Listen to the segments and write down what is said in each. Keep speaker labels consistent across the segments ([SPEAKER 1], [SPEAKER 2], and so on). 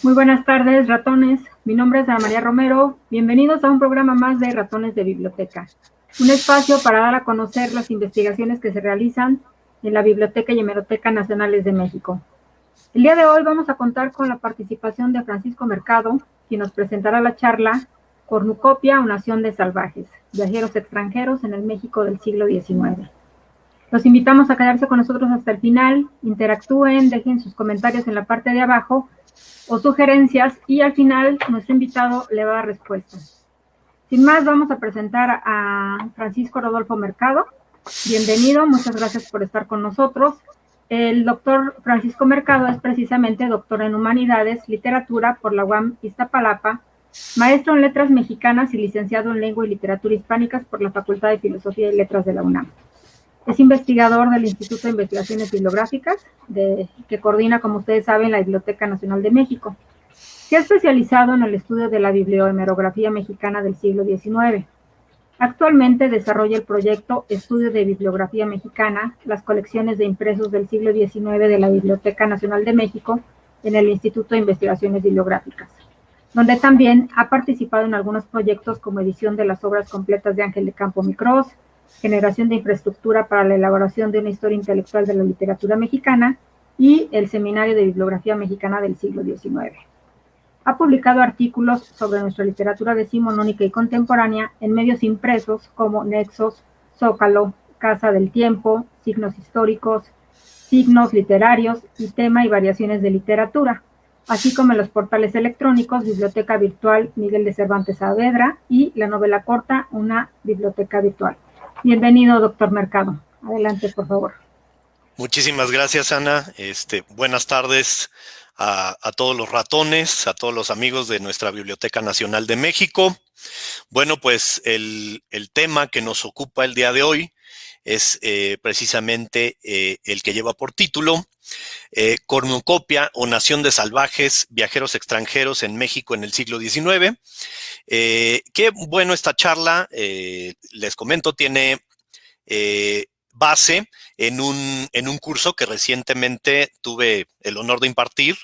[SPEAKER 1] Muy buenas tardes, ratones. Mi nombre es Ana María Romero. Bienvenidos a un programa más de Ratones de Biblioteca, un espacio para dar a conocer las investigaciones que se realizan en la Biblioteca y Hemeroteca Nacionales de México. El día de hoy vamos a contar con la participación de Francisco Mercado, quien nos presentará la charla Cornucopia o Nación de Salvajes, viajeros extranjeros en el México del siglo XIX. Los invitamos a quedarse con nosotros hasta el final, interactúen, dejen sus comentarios en la parte de abajo o sugerencias y al final nuestro invitado le va a dar respuestas. Sin más, vamos a presentar a Francisco Rodolfo Mercado. Bienvenido, muchas gracias por estar con nosotros. El doctor Francisco Mercado es precisamente doctor en Humanidades, Literatura por la UAM Iztapalapa, maestro en Letras Mexicanas y licenciado en Lengua y Literatura Hispánicas por la Facultad de Filosofía y Letras de la UNAM. Es investigador del Instituto de Investigaciones Bibliográficas, que coordina, como ustedes saben, la Biblioteca Nacional de México. Se ha especializado en el estudio de la bibliohemerografía mexicana del siglo XIX. Actualmente desarrolla el proyecto Estudio de Bibliografía Mexicana, las colecciones de impresos del siglo XIX de la Biblioteca Nacional de México en el Instituto de Investigaciones Bibliográficas, donde también ha participado en algunos proyectos como edición de las obras completas de Ángel de Campo Micrós, generación de infraestructura para la elaboración de una historia intelectual de la literatura mexicana y el Seminario de Bibliografía Mexicana del siglo XIX. Ha publicado artículos sobre nuestra literatura decimonónica y contemporánea en medios impresos como Nexos, Zócalo, Casa del Tiempo, Signos Históricos, Signos Literarios y Tema y Variaciones de Literatura, así como en los portales electrónicos Biblioteca Virtual Miguel de Cervantes Saavedra y la novela corta Una Biblioteca Virtual. Bienvenido, doctor Mercado. Adelante, por favor.
[SPEAKER 2] Muchísimas gracias, Ana. Buenas tardes a todos los ratones, a todos los amigos de nuestra Biblioteca Nacional de México. Bueno, pues el tema que nos ocupa el día de hoy es precisamente el que lleva por título Cornucopia o Nación de Salvajes, viajeros extranjeros en México en el siglo XIX. Que bueno, esta charla, les comento, tiene base en un curso que recientemente tuve el honor de impartir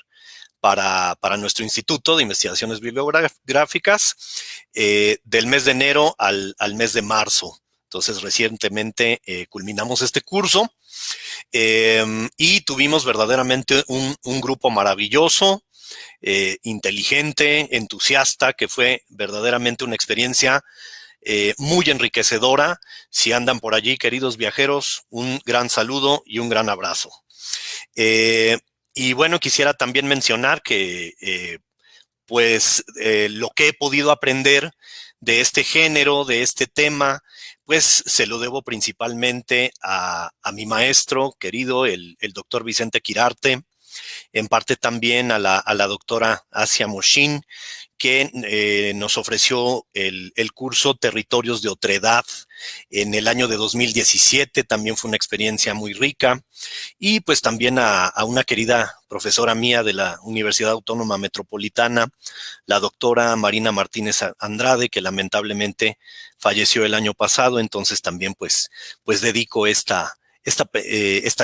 [SPEAKER 2] para nuestro Instituto de Investigaciones Bibliográficas del mes de enero al mes de marzo. Entonces, recientemente culminamos este curso y tuvimos verdaderamente un grupo maravilloso, inteligente, entusiasta, que fue verdaderamente una experiencia muy enriquecedora. Si andan por allí, queridos viajeros, un gran saludo y un gran abrazo. Y bueno, quisiera también mencionar que lo que he podido aprender de este género, de este tema, pues se lo debo principalmente a mi maestro querido, el doctor Vicente Quirarte, en parte también a la doctora Asia Moshin, que nos ofreció el curso Territorios de Otredad en el año de 2017. También fue una experiencia muy rica. Y pues también a una querida profesora mía de la Universidad Autónoma Metropolitana, la doctora Marina Martínez Andrade, que lamentablemente falleció el año pasado. Entonces también pues dedico esta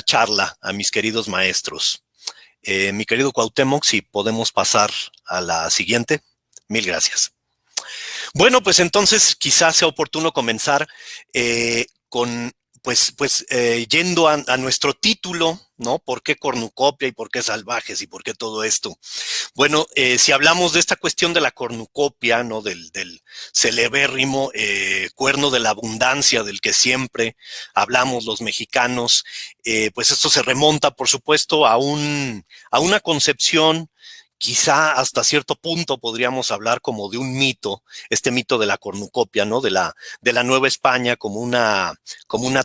[SPEAKER 2] charla a mis queridos maestros. Mi querido Cuauhtémoc, si podemos pasar a la siguiente. Mil gracias. Bueno, pues entonces quizás sea oportuno comenzar con, yendo a nuestro título, ¿no? ¿Por qué cornucopia y por qué salvajes y por qué todo esto? Bueno, si hablamos de esta cuestión de la cornucopia, ¿no? Del celebérrimo cuerno de la abundancia del que siempre hablamos los mexicanos, pues esto se remonta, por supuesto, a una concepción. Quizá hasta cierto punto podríamos hablar como de un mito, este mito de la cornucopia, ¿no? De la Nueva España como una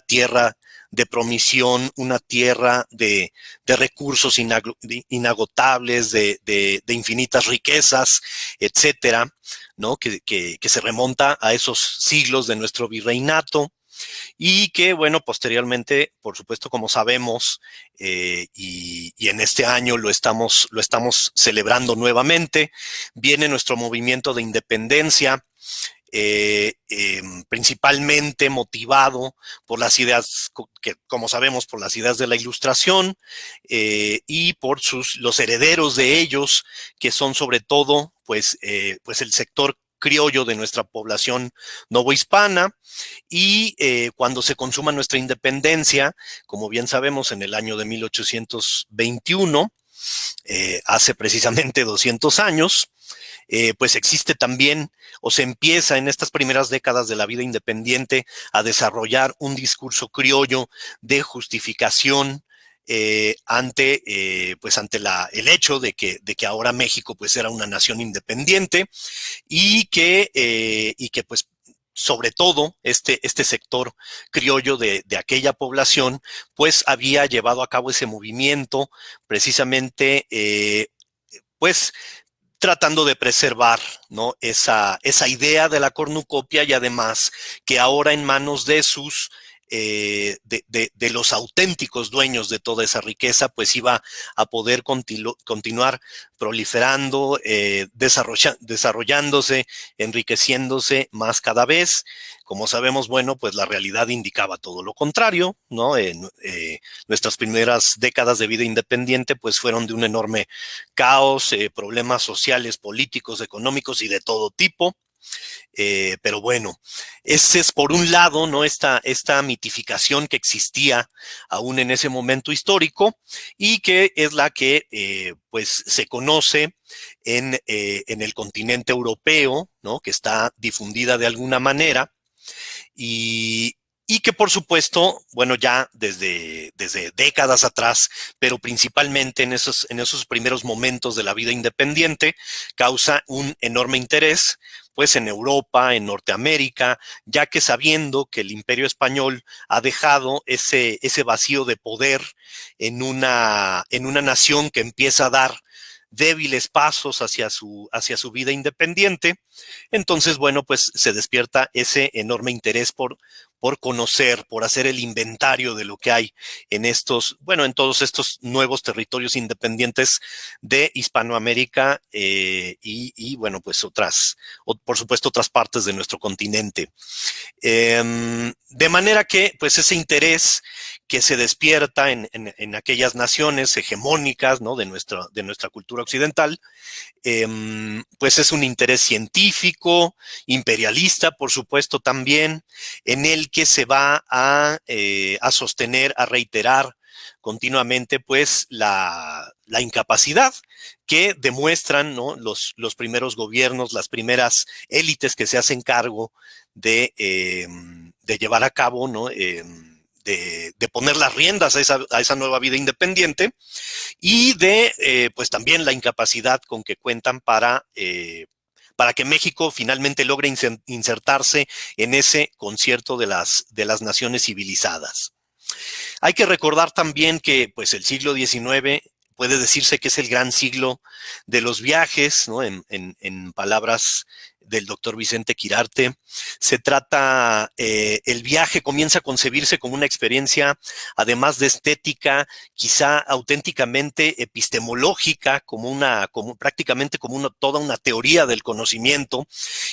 [SPEAKER 2] tierra de promisión, una tierra de recursos inagotables, de infinitas riquezas, etcétera, ¿no? Que se remonta a esos siglos de nuestro virreinato. Y que, bueno, posteriormente, por supuesto, como sabemos, y en este año lo estamos celebrando nuevamente, viene nuestro movimiento de independencia, principalmente motivado por las ideas, que como sabemos, por las ideas de la Ilustración, y por los herederos de ellos, que son sobre todo pues el sector criollo de nuestra población novohispana. Y cuando se consuma nuestra independencia, como bien sabemos, en el año de 1821, hace precisamente 200 años, pues existe también, o se empieza en estas primeras décadas de la vida independiente a desarrollar un discurso criollo de justificación ante el hecho de que ahora México pues era una nación independiente, y que pues sobre todo este sector criollo de aquella población pues había llevado a cabo ese movimiento precisamente pues tratando de preservar, ¿no?, esa idea de la cornucopia, y además que ahora en manos de de los auténticos dueños de toda esa riqueza, pues iba a poder continuar proliferando, desarrollándose, enriqueciéndose más cada vez. Como sabemos, bueno, pues la realidad indicaba todo lo contrario, ¿no? Nuestras primeras décadas de vida independiente pues fueron de un enorme caos, problemas sociales, políticos, económicos y de todo tipo. Pero bueno, ese es por un lado, ¿no?, esta mitificación que existía aún en ese momento histórico, y que es la que pues se conoce en el continente europeo, ¿no?, que está difundida de alguna manera, y que por supuesto, bueno, ya desde décadas atrás, pero principalmente en esos primeros momentos de la vida independiente, causa un enorme interés pues en Europa, en Norteamérica, ya que sabiendo que el Imperio Español ha dejado ese vacío de poder en una nación que empieza a dar débiles pasos hacia su vida independiente, entonces, bueno, pues se despierta ese enorme interés por conocer, por hacer el inventario de lo que hay en en todos estos nuevos territorios independientes de Hispanoamérica, bueno, pues por supuesto, otras partes de nuestro continente. De manera que, pues ese interés que se despierta en aquellas naciones hegemónicas, ¿no?, de nuestra cultura occidental, pues es un interés científico, imperialista, por supuesto también, en el que se va a sostener, a reiterar continuamente pues la incapacidad que demuestran, ¿no?, los primeros gobiernos, las primeras élites que se hacen cargo de llevar a cabo, ¿no?, de poner las riendas a esa nueva vida independiente, y pues también la incapacidad con que cuentan para que México finalmente logre insertarse en ese concierto de las naciones civilizadas. Hay que recordar también que pues el siglo XIX puede decirse que es el gran siglo de los viajes, ¿no?, en palabras del doctor Vicente Quirarte. Se trata, el viaje comienza a concebirse como una experiencia, además de estética, quizá auténticamente epistemológica, prácticamente como toda una teoría del conocimiento,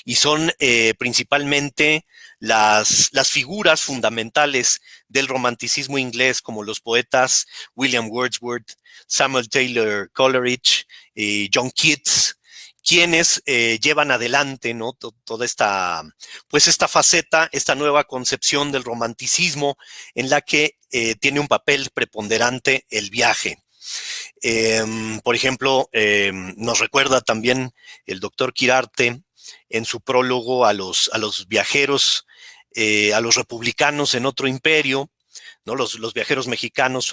[SPEAKER 2] y son principalmente las figuras fundamentales del romanticismo inglés, como los poetas William Wordsworth, Samuel Taylor Coleridge y John Keats, quienes llevan adelante, ¿no?, toda esta faceta, esta nueva concepción del romanticismo, en la que tiene un papel preponderante el viaje. Por ejemplo, nos recuerda también el doctor Quirarte en su prólogo a los viajeros, a los republicanos en otro imperio, ¿no?, los viajeros mexicanos,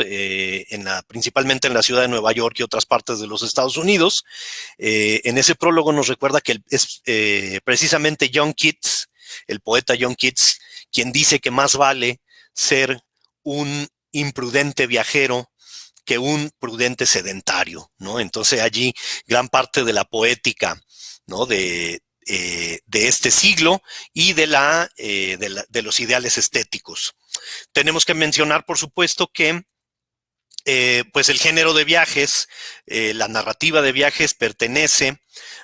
[SPEAKER 2] principalmente en la ciudad de Nueva York y otras partes de los Estados Unidos. En ese prólogo nos recuerda que es precisamente John Keats, el poeta John Keats, quien dice que más vale ser un imprudente viajero que un prudente sedentario, ¿no? Entonces allí gran parte de la poética, ¿no?, de este siglo y de los ideales estéticos. Tenemos que mencionar, por supuesto, que pues el género de viajes, la narrativa de viajes pertenece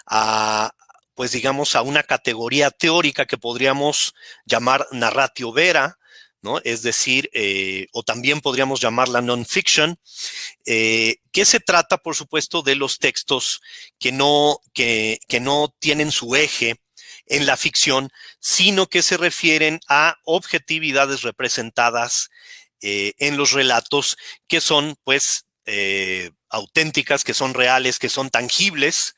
[SPEAKER 2] a pues digamos, a una categoría teórica que podríamos llamar narratio vera, ¿no? Es decir, o también podríamos llamarla non-fiction, que se trata, por supuesto, de los textos que no tienen su eje en la ficción, sino que se refieren a objetividades representadas en los relatos que son, pues, auténticas, que son reales, que son tangibles,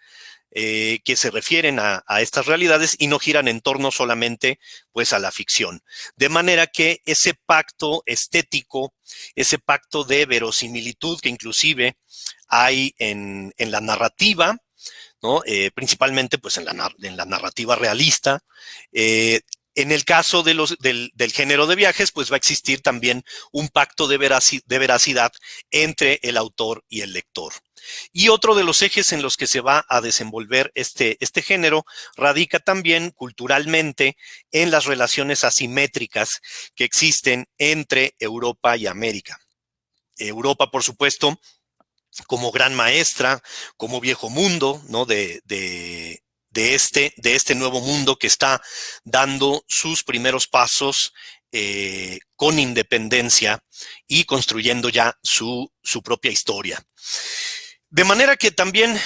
[SPEAKER 2] que se refieren a estas realidades y no giran en torno solamente, pues, a la ficción. De manera que ese pacto estético, ese pacto de verosimilitud que inclusive hay en la narrativa, ¿no? Principalmente, pues, en la narrativa realista, en el caso del género de viajes, pues va a existir también un pacto de veracidad entre el autor y el lector. Y otro de los ejes en los que se va a desenvolver este género radica también culturalmente en las relaciones asimétricas que existen entre Europa y América. Europa, por supuesto, como gran maestra, como viejo mundo, ¿no? de este nuevo mundo que está dando sus primeros pasos con independencia y construyendo ya su propia historia. De manera que también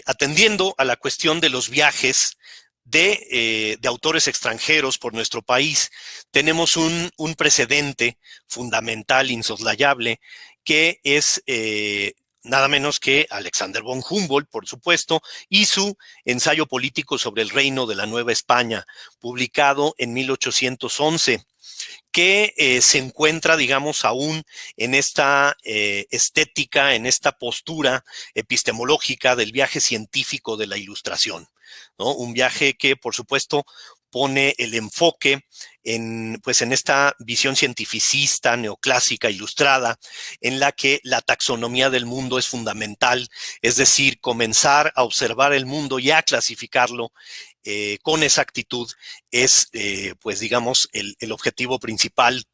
[SPEAKER 2] atendiendo a la cuestión de los viajes de autores extranjeros por nuestro país, tenemos un precedente fundamental, insoslayable, que es nada menos que Alexander von Humboldt, por supuesto, y su ensayo político sobre el reino de la Nueva España, publicado en 1811. Que se encuentra, digamos, aún en esta estética, en esta postura epistemológica del viaje científico de la Ilustración, ¿no? Un viaje que, por supuesto, pone el enfoque en esta visión cientificista, neoclásica, ilustrada, en la que la taxonomía del mundo es fundamental, es decir, comenzar a observar el mundo y a clasificarlo con exactitud es, pues digamos, el objetivo principal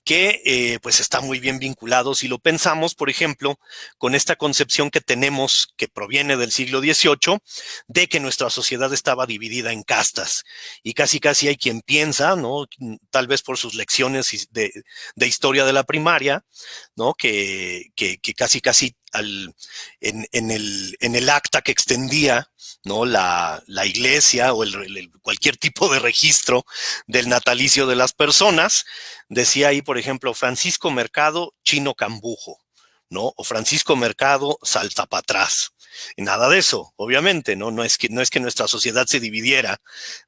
[SPEAKER 2] que pues está muy bien vinculado, si lo pensamos, por ejemplo, con esta concepción que tenemos, que proviene del siglo XVIII, de que nuestra sociedad estaba dividida en castas. Y casi hay quien piensa, ¿no? Tal vez por sus lecciones de historia de la primaria, ¿no? Que casi en el acta que extendía, ¿no? la iglesia o cualquier tipo de registro del natalicio de las personas, decía ahí, por ejemplo, Francisco Mercado, Chino Cambujo, ¿no? O Francisco Mercado, salta para atrás. Y nada de eso, obviamente, ¿no? No es que nuestra sociedad se dividiera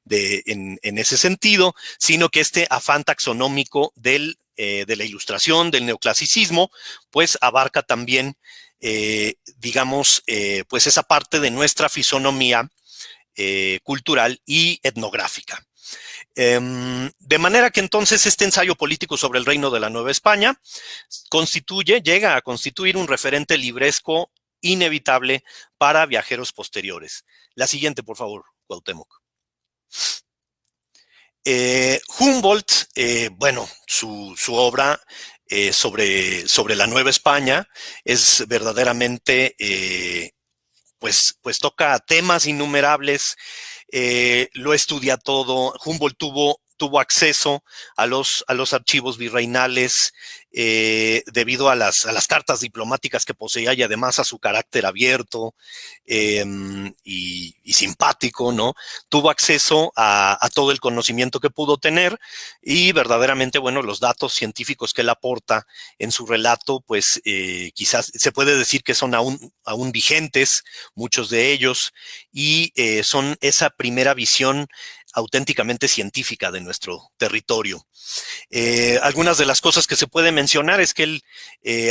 [SPEAKER 2] en ese sentido, sino que este afán taxonómico de la Ilustración, del neoclasicismo, pues abarca también, digamos, pues esa parte de nuestra fisonomía cultural y etnográfica. De manera que entonces este ensayo político sobre el reino de la Nueva España llega a constituir un referente libresco inevitable para viajeros posteriores. La siguiente, por favor, Cuauhtémoc. Humboldt, bueno, su obra sobre la Nueva España es verdaderamente, pues toca temas innumerables, lo estudia todo. Humboldt tuvo acceso a los archivos virreinales debido a las cartas diplomáticas que poseía y además a su carácter abierto y simpático, ¿no? Tuvo acceso a todo el conocimiento que pudo tener y verdaderamente, bueno, los datos científicos que él aporta en su relato, pues quizás se puede decir que son aún vigentes, muchos de ellos, y son esa primera visión auténticamente científica de nuestro territorio. Algunas de las cosas que se puede mencionar es que él,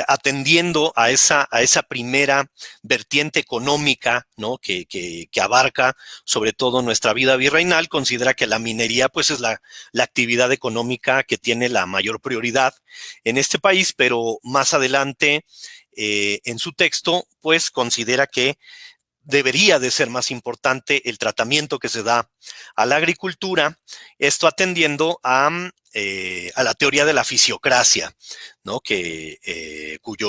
[SPEAKER 2] atendiendo a esa primera vertiente económica, ¿no? que abarca sobre todo nuestra vida virreinal, considera que la minería pues es la actividad económica que tiene la mayor prioridad en este país, pero más adelante en su texto pues considera que debería de ser más importante el tratamiento que se da a la agricultura, esto atendiendo a la teoría de la fisiocracia, ¿no?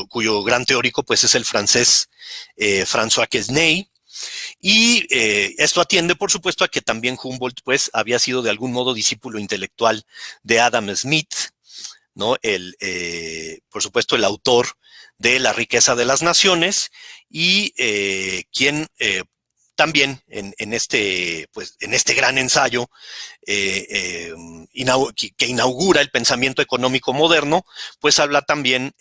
[SPEAKER 2] Cuyo gran teórico pues es el francés François Quesnay, Y esto atiende, por supuesto, a que también Humboldt pues, había sido de algún modo discípulo intelectual de Adam Smith, ¿no? Por supuesto, el autor de La riqueza de las naciones y quien también en este gran ensayo que inaugura el pensamiento económico moderno, pues habla también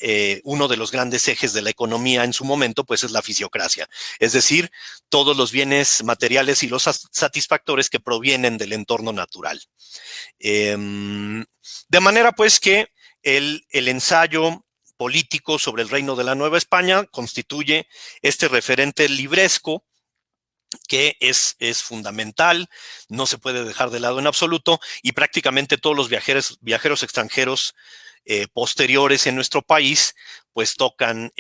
[SPEAKER 2] uno de los grandes ejes de la economía en su momento, pues es la fisiocracia, es decir, todos los bienes materiales y los satisfactores que provienen del entorno natural. De manera pues que el ensayo político sobre el reino de la Nueva España constituye este referente libresco que es fundamental, no se puede dejar de lado en absoluto, y prácticamente todos los viajeros extranjeros posteriores en nuestro país, pues tocan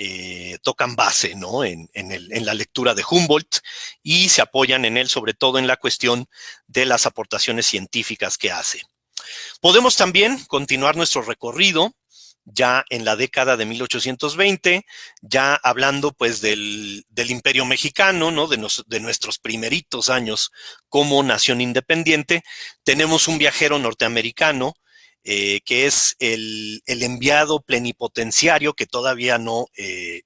[SPEAKER 2] base, ¿no? en la lectura de Humboldt y se apoyan en él, sobre todo en la cuestión de las aportaciones científicas que hace. Podemos también continuar nuestro recorrido ya en la década de 1820, ya hablando pues del Imperio Mexicano, ¿no? de nuestros primeritos años como nación independiente. Tenemos un viajero norteamericano que es el enviado plenipotenciario, que todavía no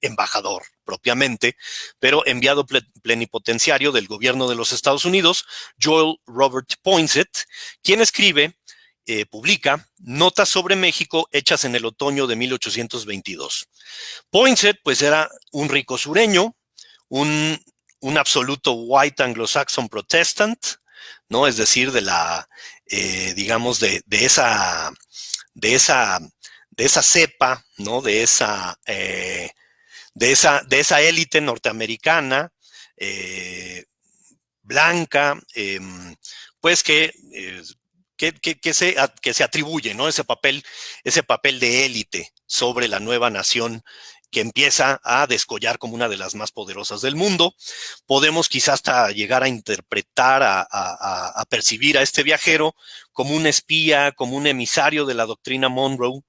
[SPEAKER 2] embajador propiamente, pero enviado plenipotenciario del gobierno de los Estados Unidos, Joel Robert Poinsett, quien escribe publica notas sobre México hechas en el otoño de 1822. Poinsett, pues, era un rico sureño, un absoluto white anglo-saxon protestant, ¿no? Es decir, de la, digamos, de esa cepa, ¿no? De esa élite norteamericana, blanca, pues que se atribuye, ¿no? ese papel de élite sobre la nueva nación que empieza a descollar como una de las más poderosas del mundo. Podemos quizás hasta llegar a interpretar, a percibir a este viajero como un espía, como un emisario de la doctrina Monroe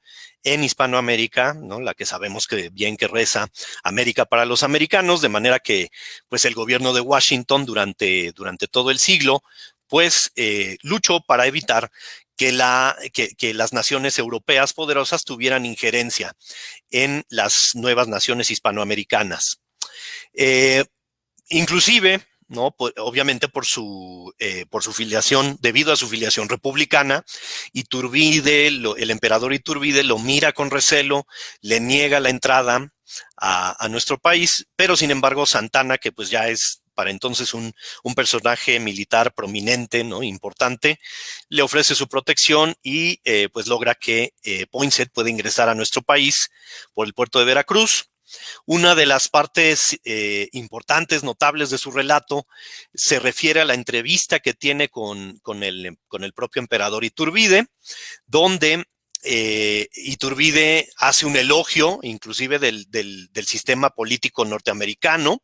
[SPEAKER 2] en Hispanoamérica, ¿no? La que sabemos que bien que reza América para los americanos, de manera que pues el gobierno de Washington durante todo el siglo pues luchó para evitar que las naciones europeas poderosas tuvieran injerencia en las nuevas naciones hispanoamericanas. Inclusive, ¿no? Obviamente por su filiación, debido a su filiación republicana, Iturbide, el emperador Iturbide lo mira con recelo, le niega la entrada a nuestro país, pero sin embargo Santana, que pues ya es para entonces un personaje militar prominente, ¿no? Importante, le ofrece su protección y pues logra que Poinsett pueda ingresar a nuestro país por el puerto de Veracruz. Una de las partes importantes, notables de su relato se refiere a la entrevista que tiene con el propio emperador Iturbide, donde Iturbide hace un elogio inclusive del sistema político norteamericano,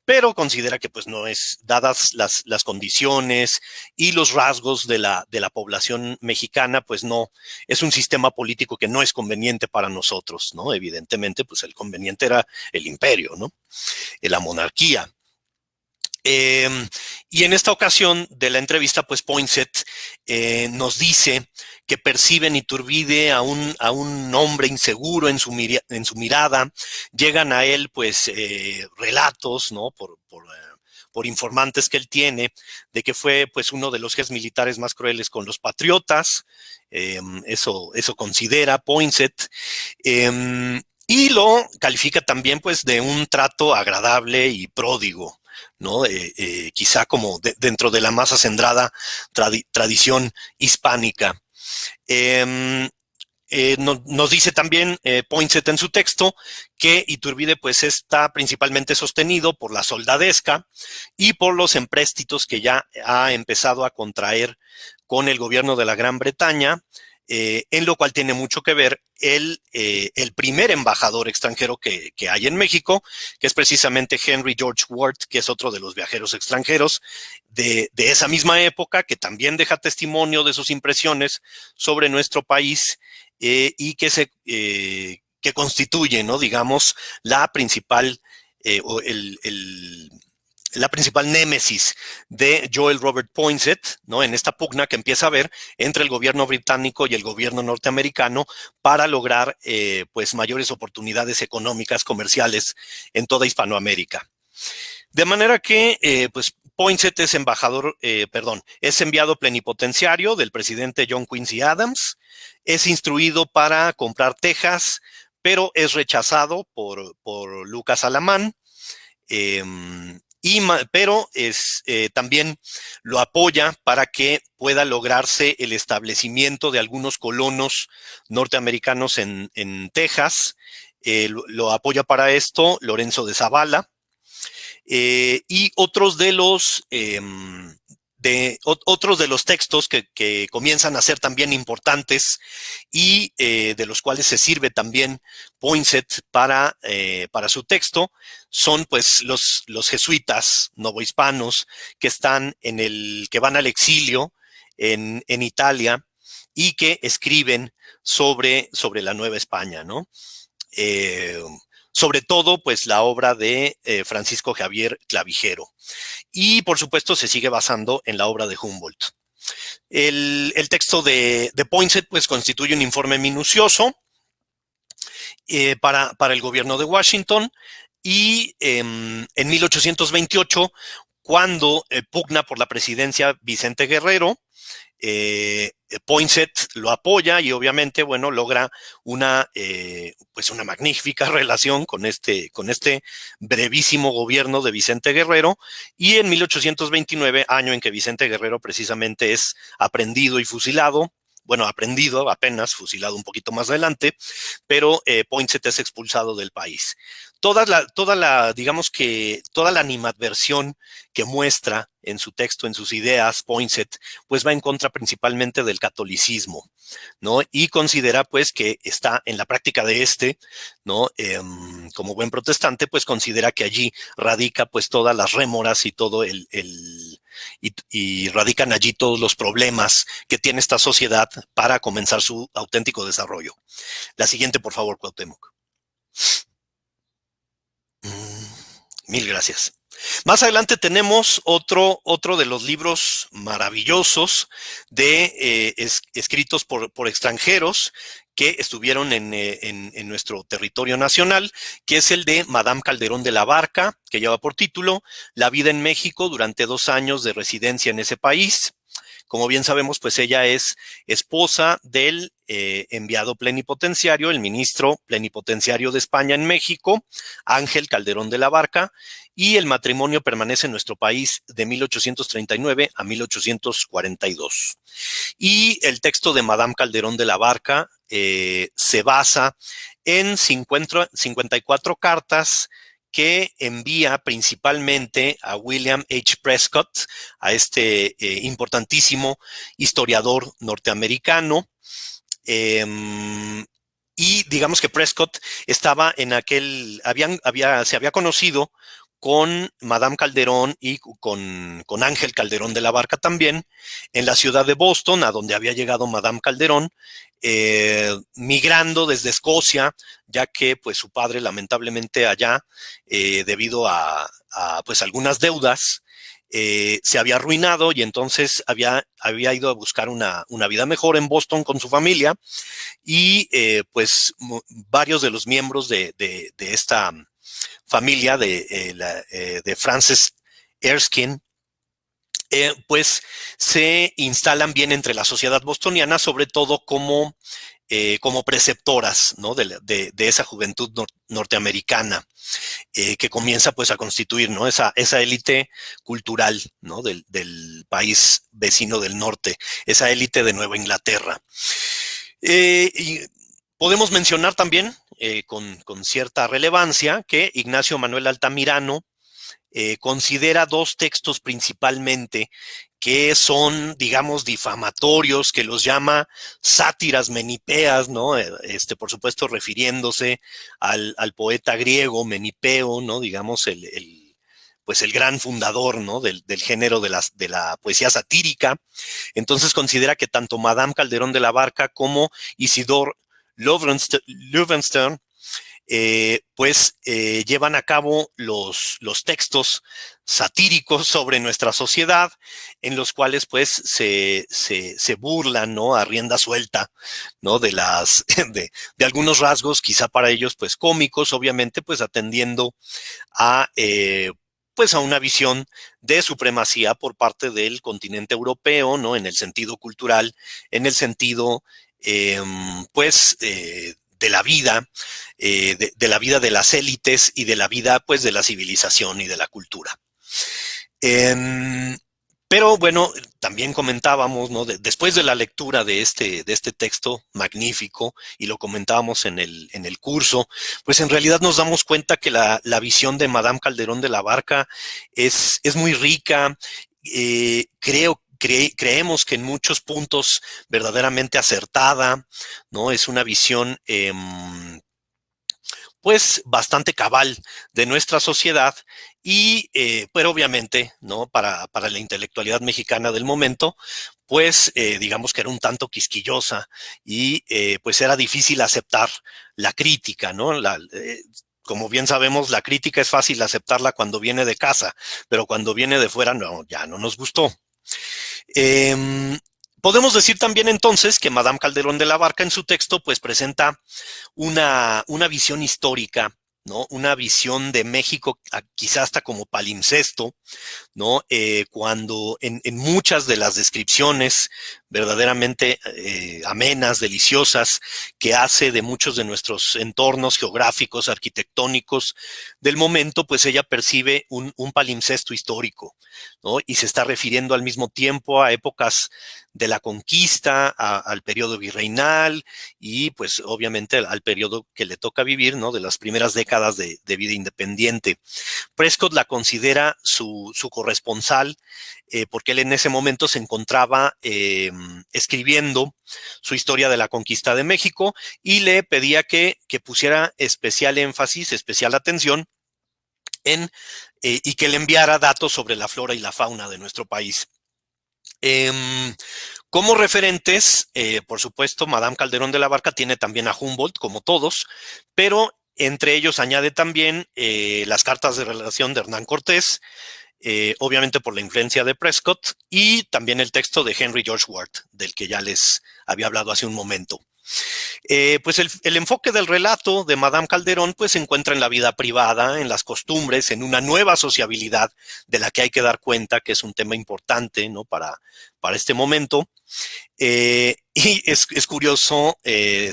[SPEAKER 2] pero considera que pues no es, dadas las condiciones y los rasgos de la población mexicana, pues no, es un sistema político que no es conveniente para nosotros, ¿no? Evidentemente, pues el conveniente era el imperio, ¿no? La monarquía. Y en esta ocasión de la entrevista, pues Poinsett nos dice que percibe en Iturbide a un hombre inseguro en su mirada. Llegan a él, pues, relatos, ¿no? Por informantes que él tiene, de que fue, pues, uno de los jefes militares más crueles con los patriotas. Eso considera Poinsett. Y lo califica también, pues, de un trato agradable y pródigo, ¿no? Quizá como dentro de la más acendrada tradición hispánica. Nos dice también Poinsett en su texto que Iturbide pues está principalmente sostenido por la soldadesca y por los empréstitos que ya ha empezado a contraer con el gobierno de la Gran Bretaña, en lo cual tiene mucho que ver el primer embajador extranjero que hay en México, que es precisamente Henry George Ward, que es otro de los viajeros extranjeros de esa misma época, que también deja testimonio de sus impresiones sobre nuestro país y que constituye, ¿no? digamos, la principal o la principal némesis de Joel Robert Poinsett, ¿no? En esta pugna que empieza a haber entre el gobierno británico y el gobierno norteamericano para lograr pues mayores oportunidades económicas, comerciales en toda Hispanoamérica. De manera que pues Poinsett es es enviado plenipotenciario del presidente John Quincy Adams, es instruido para comprar Texas, pero es rechazado por Lucas Alamán. Pero también lo apoya para que pueda lograrse el establecimiento de algunos colonos norteamericanos en Texas. Lo apoya para esto Lorenzo de Zavala. Y otros de los textos que comienzan a ser también importantes y de los cuales se sirve también Poinsett para su texto son pues los jesuitas novohispanos que van al exilio en Italia y que escriben sobre la Nueva España, ¿no? Sobre todo, pues, la obra de Francisco Javier Clavijero. Y, por supuesto, se sigue basando en la obra de Humboldt. El texto de Poinsett, pues, constituye un informe minucioso para el gobierno de Washington y en 1828, cuando pugna por la presidencia Vicente Guerrero, Poinsett lo apoya y obviamente, bueno, logra una magnífica relación con este brevísimo gobierno de Vicente Guerrero, y en 1829, año en que Vicente Guerrero precisamente es aprendido y fusilado, bueno, aprendido apenas, fusilado un poquito más adelante, pero Poinsett es expulsado del país. Digamos que toda la animadversión que muestra en su texto, en sus ideas, Poinsett, pues va en contra principalmente del catolicismo, ¿no? Y considera, pues, que está en la práctica de ¿no? Como buen protestante, pues considera que allí radica, pues, todas las rémoras y todo y radican allí todos los problemas que tiene esta sociedad para comenzar su auténtico desarrollo. La siguiente, por favor, Cuauhtémoc. Mil gracias. Más adelante tenemos otro de los libros maravillosos escritos por extranjeros que estuvieron en nuestro territorio nacional, que es el de Madame Calderón de la Barca, que lleva por título La vida en México durante 2 años de residencia en ese país. Como bien sabemos, pues ella es esposa del enviado plenipotenciario, el ministro plenipotenciario de España en México, Ángel Calderón de la Barca, y el matrimonio permanece en nuestro país de 1839 a 1842. Y el texto de Madame Calderón de la Barca se basa en 54 cartas que envía principalmente a William H. Prescott, a este importantísimo historiador norteamericano. Y digamos que Prescott estaba se había conocido con Madame Calderón y con Ángel Calderón de la Barca también, en la ciudad de Boston, a donde había llegado Madame Calderón, migrando desde Escocia, ya que pues su padre lamentablemente allá, debido a pues algunas deudas, se había arruinado, y entonces había ido a buscar una vida mejor en Boston con su familia, y pues varios de los miembros de esta familia de Frances Erskine, pues se instalan bien entre la sociedad bostoniana, sobre todo como preceptoras, ¿no? de esa juventud norteamericana, que comienza pues a constituir, ¿no? esa élite cultural, ¿no? del país vecino del norte, esa élite de Nueva Inglaterra. Y podemos mencionar también con cierta relevancia que Ignacio Manuel Altamirano considera 2 textos principalmente que son, digamos, difamatorios, que los llama sátiras menipeas, ¿no? Por supuesto, refiriéndose al poeta griego Menipeo, ¿no? Digamos, pues el gran fundador, ¿no? del género de la poesía satírica. Entonces considera que tanto Madame Calderón de la Barca como Isidore Löwenstern llevan a cabo los textos satíricos sobre nuestra sociedad, en los cuales pues se burlan, ¿no?, a rienda suelta, ¿no?, de algunos rasgos, quizá para ellos pues cómicos, obviamente pues atendiendo a pues a una visión de supremacía por parte del continente europeo, ¿no?, en el sentido cultural, en el sentido de la vida, de la vida de las élites y de la vida pues de la civilización y de la cultura. Pero bueno, también comentábamos, ¿no?, después de la lectura de este texto magnífico, y lo comentábamos en el curso, pues en realidad nos damos cuenta que la visión de Madame Calderón de la Barca es muy rica. Creemos que en muchos puntos verdaderamente acertada, ¿no? Es una visión pues bastante cabal de nuestra sociedad y, pero obviamente, ¿no?, para la intelectualidad mexicana del momento, pues digamos que era un tanto quisquillosa y pues era difícil aceptar la crítica, ¿no? Como bien sabemos, la crítica es fácil aceptarla cuando viene de casa, pero cuando viene de fuera, no, ya no nos gustó. Podemos decir también entonces que Madame Calderón de la Barca en su texto pues presenta una visión histórica, ¿no? Una visión de México quizás hasta como palimpsesto, ¿no? Cuando en muchas de las descripciones verdaderamente amenas, deliciosas, que hace de muchos de nuestros entornos geográficos, arquitectónicos del momento, pues ella percibe un palimpsesto histórico, ¿no? Y se está refiriendo al mismo tiempo a épocas de la conquista, al periodo virreinal y pues obviamente al periodo que le toca vivir, ¿no?, de las primeras décadas de vida independiente. Prescott la considera su corresponsal porque él en ese momento se encontraba escribiendo su historia de la conquista de México y le pedía que pusiera especial énfasis, especial atención y que le enviara datos sobre la flora y la fauna de nuestro país. Como referentes, por supuesto, Madame Calderón de la Barca tiene también a Humboldt, como todos, pero entre ellos añade también las cartas de relación de Hernán Cortés, obviamente por la influencia de Prescott, y también el texto de Henry George Ward, del que ya les había hablado hace un momento. Pues el enfoque del relato de Madame Calderón pues se encuentra en la vida privada, en las costumbres, en una nueva sociabilidad de la que hay que dar cuenta, que es un tema importante, ¿no?, para este momento. Y es curioso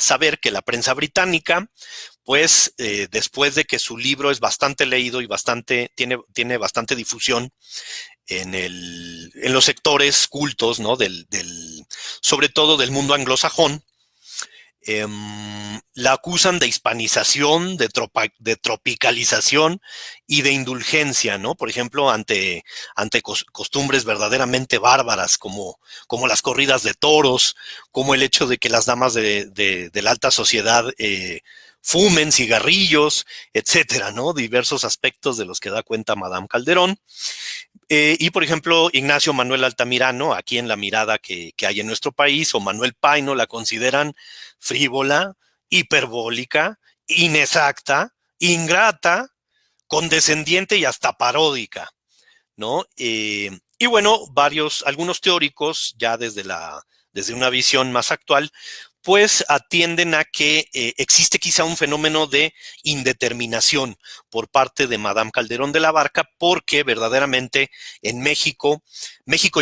[SPEAKER 2] saber que la prensa británica, pues después de que su libro es bastante leído y tiene bastante difusión en los sectores cultos, ¿no?, sobre todo del mundo anglosajón, la acusan de hispanización, de tropicalización y de indulgencia, ¿no? Por ejemplo, ante costumbres verdaderamente bárbaras como las corridas de toros, como el hecho de que las damas de la alta sociedad fumen cigarrillos, etcétera, ¿no? Diversos aspectos de los que da cuenta Madame Calderón. Y, por ejemplo, Ignacio Manuel Altamirano, aquí en La Mirada que hay en nuestro país, o Manuel Paino, la consideran frívola, hiperbólica, inexacta, ingrata, condescendiente y hasta paródica, ¿no? Y bueno, algunos teóricos, ya desde una visión más actual, pues atienden a que existe quizá un fenómeno de indeterminación por parte de Madame Calderón de la Barca, porque verdaderamente en México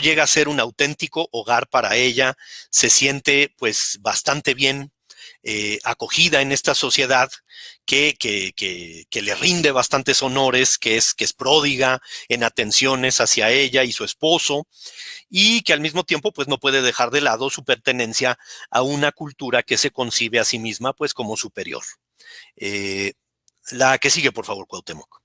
[SPEAKER 2] llega a ser un auténtico hogar para ella, se siente pues bastante bien acogida en esta sociedad que le rinde bastantes honores, que es pródiga en atenciones hacia ella y su esposo, y que al mismo tiempo pues no puede dejar de lado su pertenencia a una cultura que se concibe a sí misma pues como superior. La que sigue, por favor, Cuauhtémoc.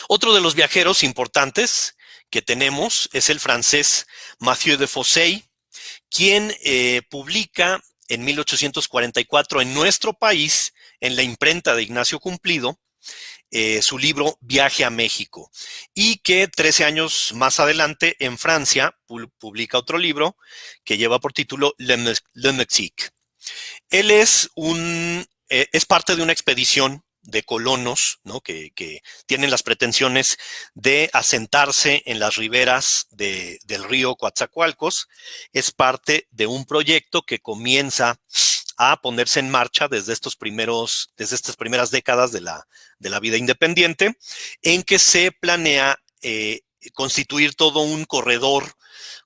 [SPEAKER 2] Otro de los viajeros importantes que tenemos es el francés Mathieu de Fossey, quien publica en 1844 en nuestro país, en la imprenta de Ignacio Cumplido, su libro Viaje a México, y que 13 años más adelante en Francia publica otro libro que lleva por título Le Mexique. Él es un es parte de una expedición de colonos, ¿no? que tienen las pretensiones de asentarse en las riberas del río Coatzacoalcos. Es parte de un proyecto que comienza a ponerse en marcha desde estas primeras décadas de la vida independiente, en que se planea constituir todo un corredor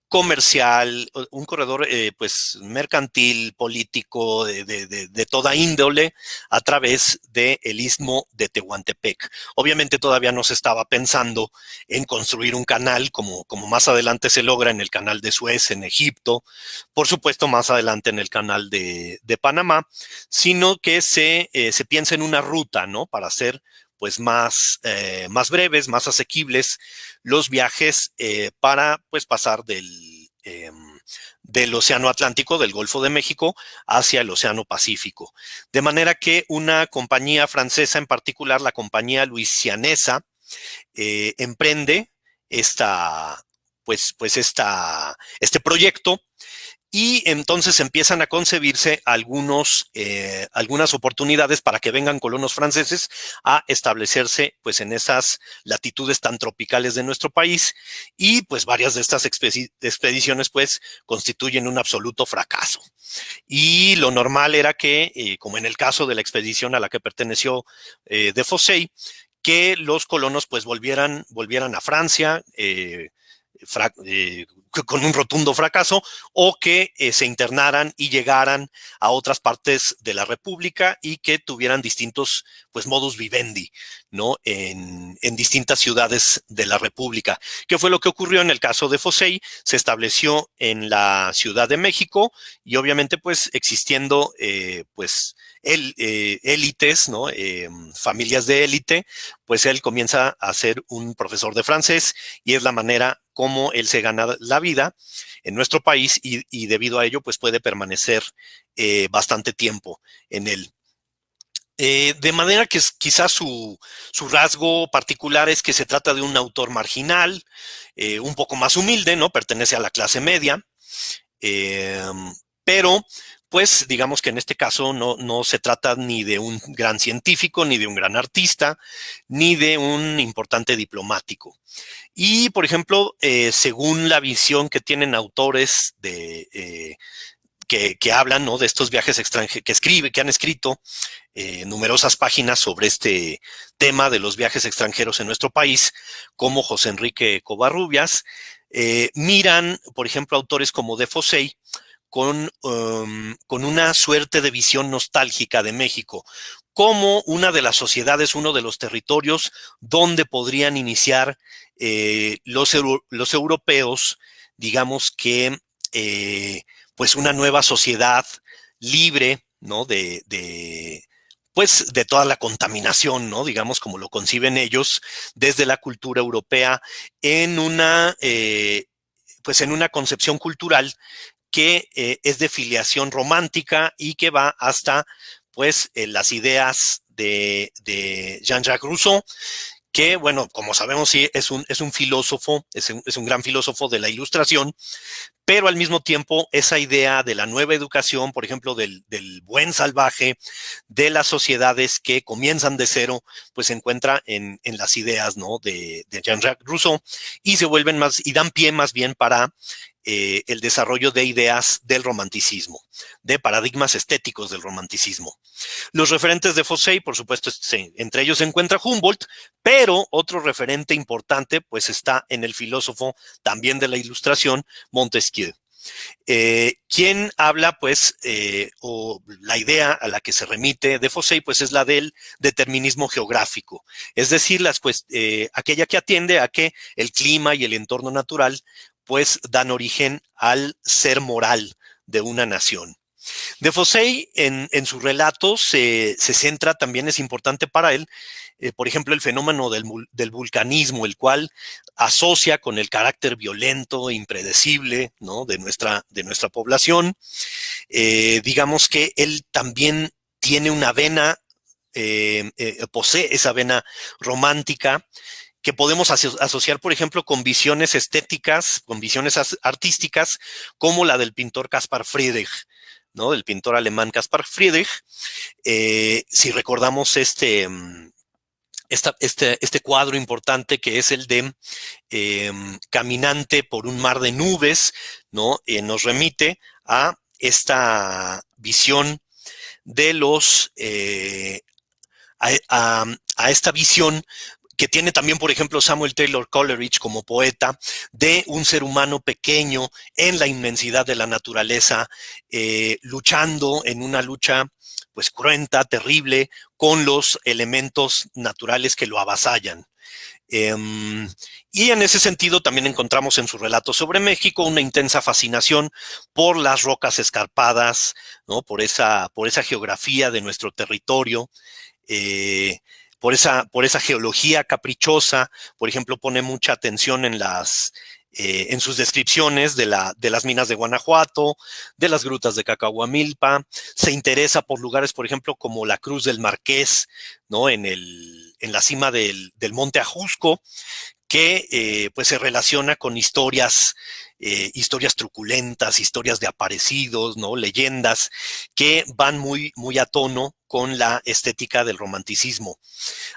[SPEAKER 2] comercial, un corredor pues mercantil, político, de toda índole, a través del istmo de Tehuantepec. Obviamente todavía no se estaba pensando en construir un canal como más adelante se logra en el canal de Suez en Egipto, por supuesto más adelante en el canal de Panamá, sino que se piensa en una ruta, ¿no? Para hacer pues más breves, más asequibles los viajes para pues pasar del Océano Atlántico, del Golfo de México, hacia el Océano Pacífico. De manera que una compañía francesa, en particular la compañía luisianesa, emprende este proyecto. Y entonces empiezan a concebirse algunas oportunidades para que vengan colonos franceses a establecerse pues en esas latitudes tan tropicales de nuestro país, y pues varias de estas expediciones pues constituyen un absoluto fracaso. Y lo normal era que, como en el caso de la expedición a la que perteneció de Fossey, que los colonos pues volvieran a Francia, con un rotundo fracaso, o que se internaran y llegaran a otras partes de la República y que tuvieran distintos pues modus vivendi, ¿no? En distintas ciudades de la República. ¿Qué fue lo que ocurrió en el caso de Fossey? Se estableció en la Ciudad de México y obviamente pues existiendo pues élites, ¿no? Familias de élite, pues él comienza a ser un profesor de francés y es la manera como él se gana la vida en nuestro país, y debido a ello pues puede permanecer bastante tiempo en él. De manera que quizás su rasgo particular es que se trata de un autor marginal, un poco más humilde, ¿no? Pertenece a la clase media, pero pues digamos que en este caso no se trata ni de un gran científico, ni de un gran artista, ni de un importante diplomático. Y, por ejemplo, según la visión que tienen autores que hablan, ¿no? De estos viajes extranjeros, que han escrito numerosas páginas sobre este tema de los viajes extranjeros en nuestro país, como José Enrique Covarrubias, miran, por ejemplo, autores como de Fossey con una suerte de visión nostálgica de México, como una de las sociedades, uno de los territorios donde podrían iniciar los europeos, digamos que pues una nueva sociedad libre, ¿no? Pues de toda la contaminación, ¿no? Digamos como lo conciben ellos desde la cultura europea, en una concepción cultural que es de filiación romántica y que va hasta pues las ideas de Jean-Jacques Rousseau, que, bueno, como sabemos, sí, es un filósofo, es un gran filósofo de la Ilustración, pero al mismo tiempo esa idea de la nueva educación, por ejemplo, del buen salvaje, de las sociedades que comienzan de cero, pues se encuentra en las ideas, ¿no? de Jean-Jacques Rousseau, y se vuelven más, y dan pie más bien para el desarrollo de ideas del romanticismo, de paradigmas estéticos del romanticismo. Los referentes de Fossey, por supuesto, entre ellos se encuentra Humboldt, pero otro referente importante pues está en el filósofo también de la Ilustración, Montesquieu. Quien habla, pues, o la idea a la que se remite de Fossey, pues es la del determinismo geográfico, es decir, aquella que atiende a que el clima y el entorno natural pues dan origen al ser moral de una nación. De Fossey, en su relato, se centra, también es importante para él, por ejemplo, el fenómeno del vulcanismo, el cual asocia con el carácter violento e impredecible, ¿no? de nuestra población. Digamos que él también tiene una vena, posee esa vena romántica, que podemos asociar, por ejemplo, con visiones estéticas, con visiones artísticas, como la del pintor Caspar Friedrich, ¿no? Del pintor alemán Caspar Friedrich. Si recordamos este cuadro importante que es el de Caminante por un mar de nubes, ¿no? Nos remite a esta visión de a esta visión que tiene también, por ejemplo, Samuel Taylor Coleridge como poeta, de un ser humano pequeño en la inmensidad de la naturaleza, luchando en una lucha pues cruenta, terrible, con los elementos naturales que lo avasallan. Y en ese sentido también encontramos en su relato sobre México una intensa fascinación por las rocas escarpadas, ¿no? Por esa geografía de nuestro territorio, por esa geología caprichosa. Por ejemplo, pone mucha atención en sus descripciones de las minas de Guanajuato, de las grutas de Cacahuamilpa. Se interesa por lugares, por ejemplo, como la Cruz del Marqués, ¿no? En la cima del Monte Ajusco, que pues se relaciona con historias truculentas, historias de aparecidos, ¿no? Leyendas que van muy, muy a tono con la estética del romanticismo.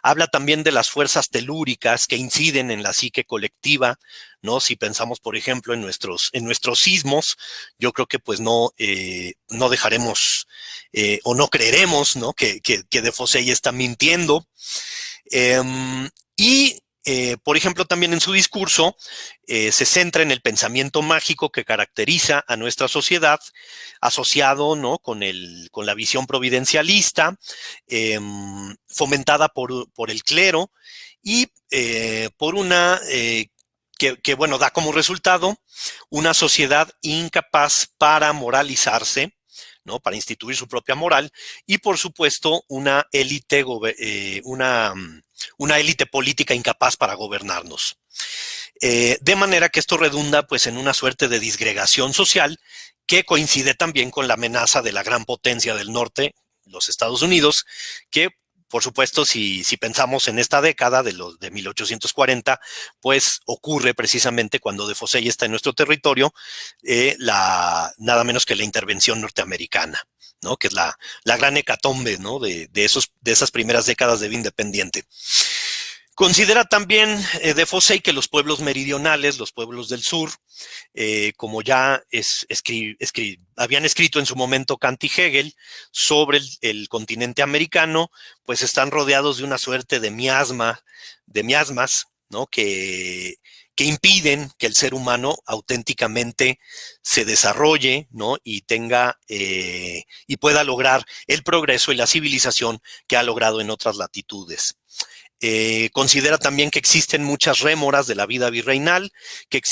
[SPEAKER 2] Habla también de las fuerzas telúricas que inciden en la psique colectiva, ¿no? Si pensamos, por ejemplo, en nuestros sismos, yo creo que pues no dejaremos o no creeremos, ¿no? que Defossey está mintiendo. Por ejemplo, también en su discurso se centra en el pensamiento mágico que caracteriza a nuestra sociedad, asociado, ¿no? con la visión providencialista, fomentada por el clero y por una que, bueno, da como resultado una sociedad incapaz para moralizarse, ¿no? Para instituir su propia moral, y por supuesto una élite política incapaz para gobernarnos. De manera que esto redunda pues en una suerte de disgregación social que coincide también con la amenaza de la gran potencia del norte, los Estados Unidos, que por supuesto, si pensamos en esta década de 1840, pues ocurre precisamente cuando Defossey está en nuestro territorio, nada menos que la intervención norteamericana, ¿no? Que es la gran hecatombe, ¿no? de esas primeras décadas de vida independiente. Considera también Defossey que los pueblos meridionales, los pueblos del sur, como ya habían escrito en su momento Kant y Hegel sobre el continente americano, pues están rodeados de una suerte de miasmas, ¿no? que impiden que el ser humano auténticamente se desarrolle, ¿no? Y y pueda lograr el progreso y la civilización que ha logrado en otras latitudes. Considera también que existen muchas rémoras de la vida virreinal, que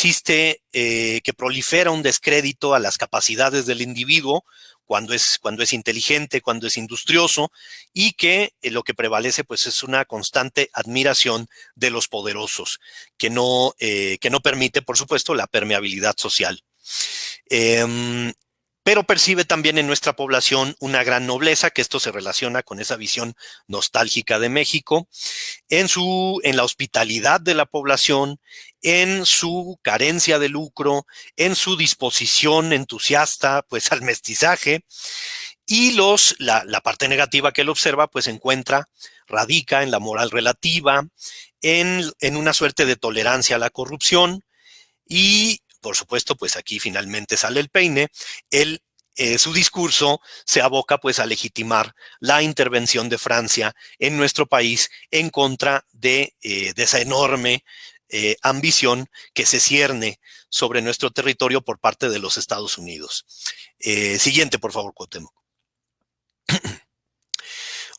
[SPEAKER 2] prolifera un descrédito a las capacidades del individuo cuando es inteligente, cuando es industrioso, y que lo que prevalece pues es una constante admiración de los poderosos, que no permite, por supuesto, la permeabilidad social. Pero percibe también en nuestra población una gran nobleza, que esto se relaciona con esa visión nostálgica de México, en la hospitalidad de la población, en su carencia de lucro, en su disposición entusiasta pues al mestizaje, y la parte negativa que él observa pues radica en la moral relativa, en una suerte de tolerancia a la corrupción, y por supuesto, pues aquí finalmente sale el peine. Su discurso se aboca pues a legitimar la intervención de Francia en nuestro país en contra de esa enorme ambición que se cierne sobre nuestro territorio por parte de los Estados Unidos. Siguiente, por favor, Cuauhtémoc.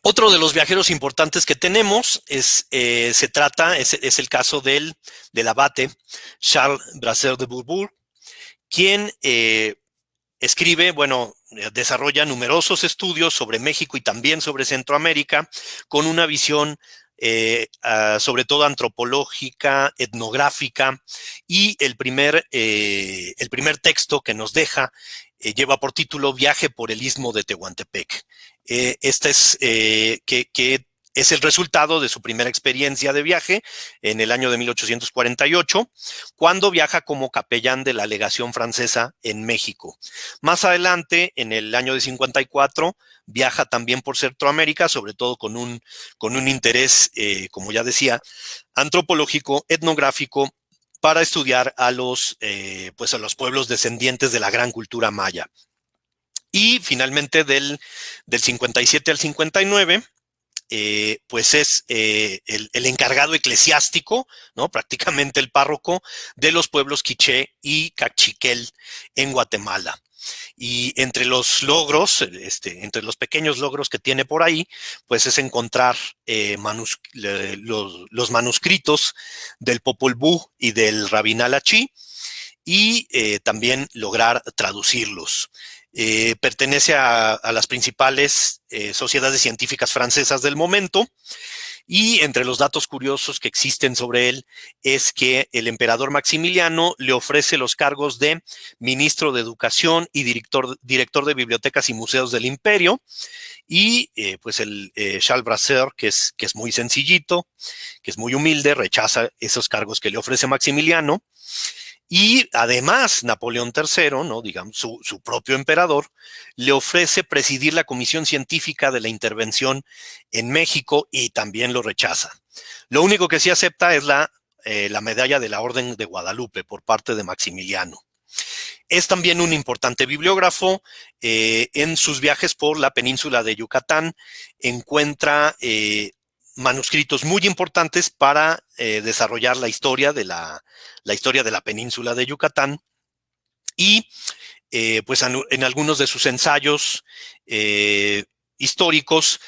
[SPEAKER 2] Otro de los viajeros importantes que tenemos es el caso del abate Charles Brasseur de Bourbourg, quien escribe, desarrolla numerosos estudios sobre México y también sobre Centroamérica, con una visión sobre todo antropológica, etnográfica, y el primer texto que nos deja lleva por título Viaje por el Istmo de Tehuantepec. Que Es el resultado de su primera experiencia de viaje en el año de 1848, cuando viaja como capellán de la legación francesa en México. Más adelante, en el año de 54, viaja también por Centroamérica, sobre todo con un interés, como ya decía, antropológico, etnográfico, para estudiar a los pueblos descendientes de la gran cultura maya. Y finalmente, del 57 al 59, pues es el encargado eclesiástico, ¿no? Prácticamente el párroco de los pueblos quiché y cachiquel en Guatemala. Y entre los logros, entre los pequeños logros que tiene por ahí, pues es encontrar los manuscritos del Popol Vuh y del Rabinal Achí, y también lograr traducirlos. Pertenece a las principales sociedades científicas francesas del momento, y entre los datos curiosos que existen sobre él es que el emperador Maximiliano le ofrece los cargos de ministro de Educación y director de bibliotecas y museos del imperio, y pues el Charles Brasseur, que es muy sencillito, que es muy humilde, rechaza esos cargos que le ofrece Maximiliano. Y además, Napoleón III, ¿no? Digamos, su propio emperador, le ofrece presidir la Comisión Científica de la Intervención en México, y también lo rechaza. Lo único que sí acepta es la medalla de la Orden de Guadalupe por parte de Maximiliano. Es también un importante bibliógrafo. En sus viajes por la península de Yucatán encuentra manuscritos muy importantes para desarrollar la historia de la península de Yucatán, y pues en algunos de sus ensayos históricos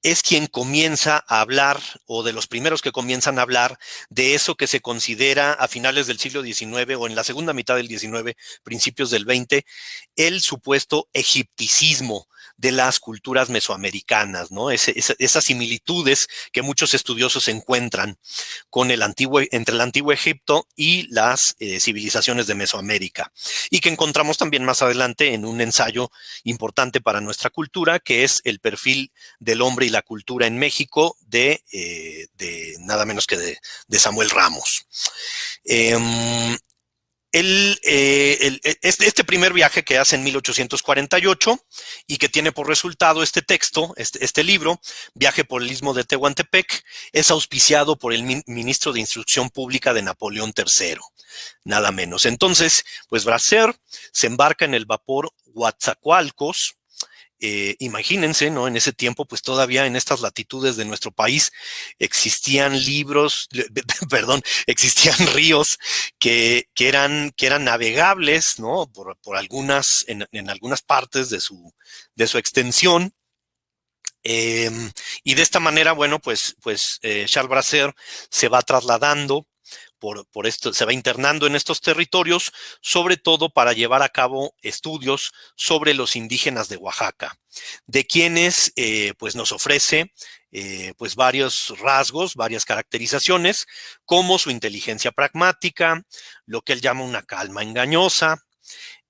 [SPEAKER 2] es quien comienza a hablar, o de los primeros que comienzan a hablar, de eso que se considera a finales del siglo XIX o en la segunda mitad del XIX, principios del XX, el supuesto egipticismo de las culturas mesoamericanas, ¿no? Esas similitudes que muchos estudiosos encuentran con entre el antiguo Egipto y las civilizaciones de Mesoamérica, y que encontramos también más adelante en un ensayo importante para nuestra cultura, que es El perfil del hombre y la cultura en México, de nada menos que de Samuel Ramos. Este primer viaje que hace en 1848, y que tiene por resultado este texto, este libro, Viaje por el Istmo de Tehuantepec, es auspiciado por el ministro de Instrucción Pública de Napoleón III, nada menos. Entonces, pues Brasseur se embarca en el vapor Coatzacoalcos. Imagínense, ¿no? En ese tiempo, pues todavía en estas latitudes de nuestro país existían existían ríos que eran navegables, ¿no? Por algunas, en algunas partes de su extensión. Y de esta manera, bueno, pues Charles Brasseur se va trasladando por esto, se va internando en estos territorios, sobre todo para llevar a cabo estudios sobre los indígenas de Oaxaca, de quienes pues nos ofrece pues varios rasgos, varias caracterizaciones, como su inteligencia pragmática, lo que él llama una calma engañosa,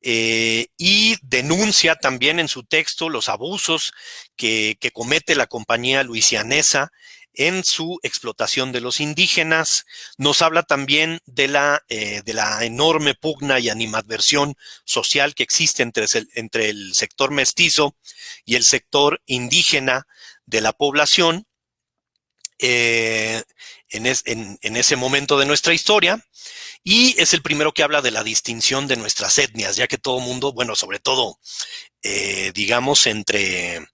[SPEAKER 2] y denuncia también en su texto los abusos que comete la compañía luisianesa en su explotación de los indígenas. Nos habla también de la enorme pugna y animadversión social que existe entre el sector mestizo y el sector indígena de la población en ese momento de nuestra historia. Y es el primero que habla de la distinción de nuestras etnias, ya que todo mundo, bueno, sobre todo, digamos, entre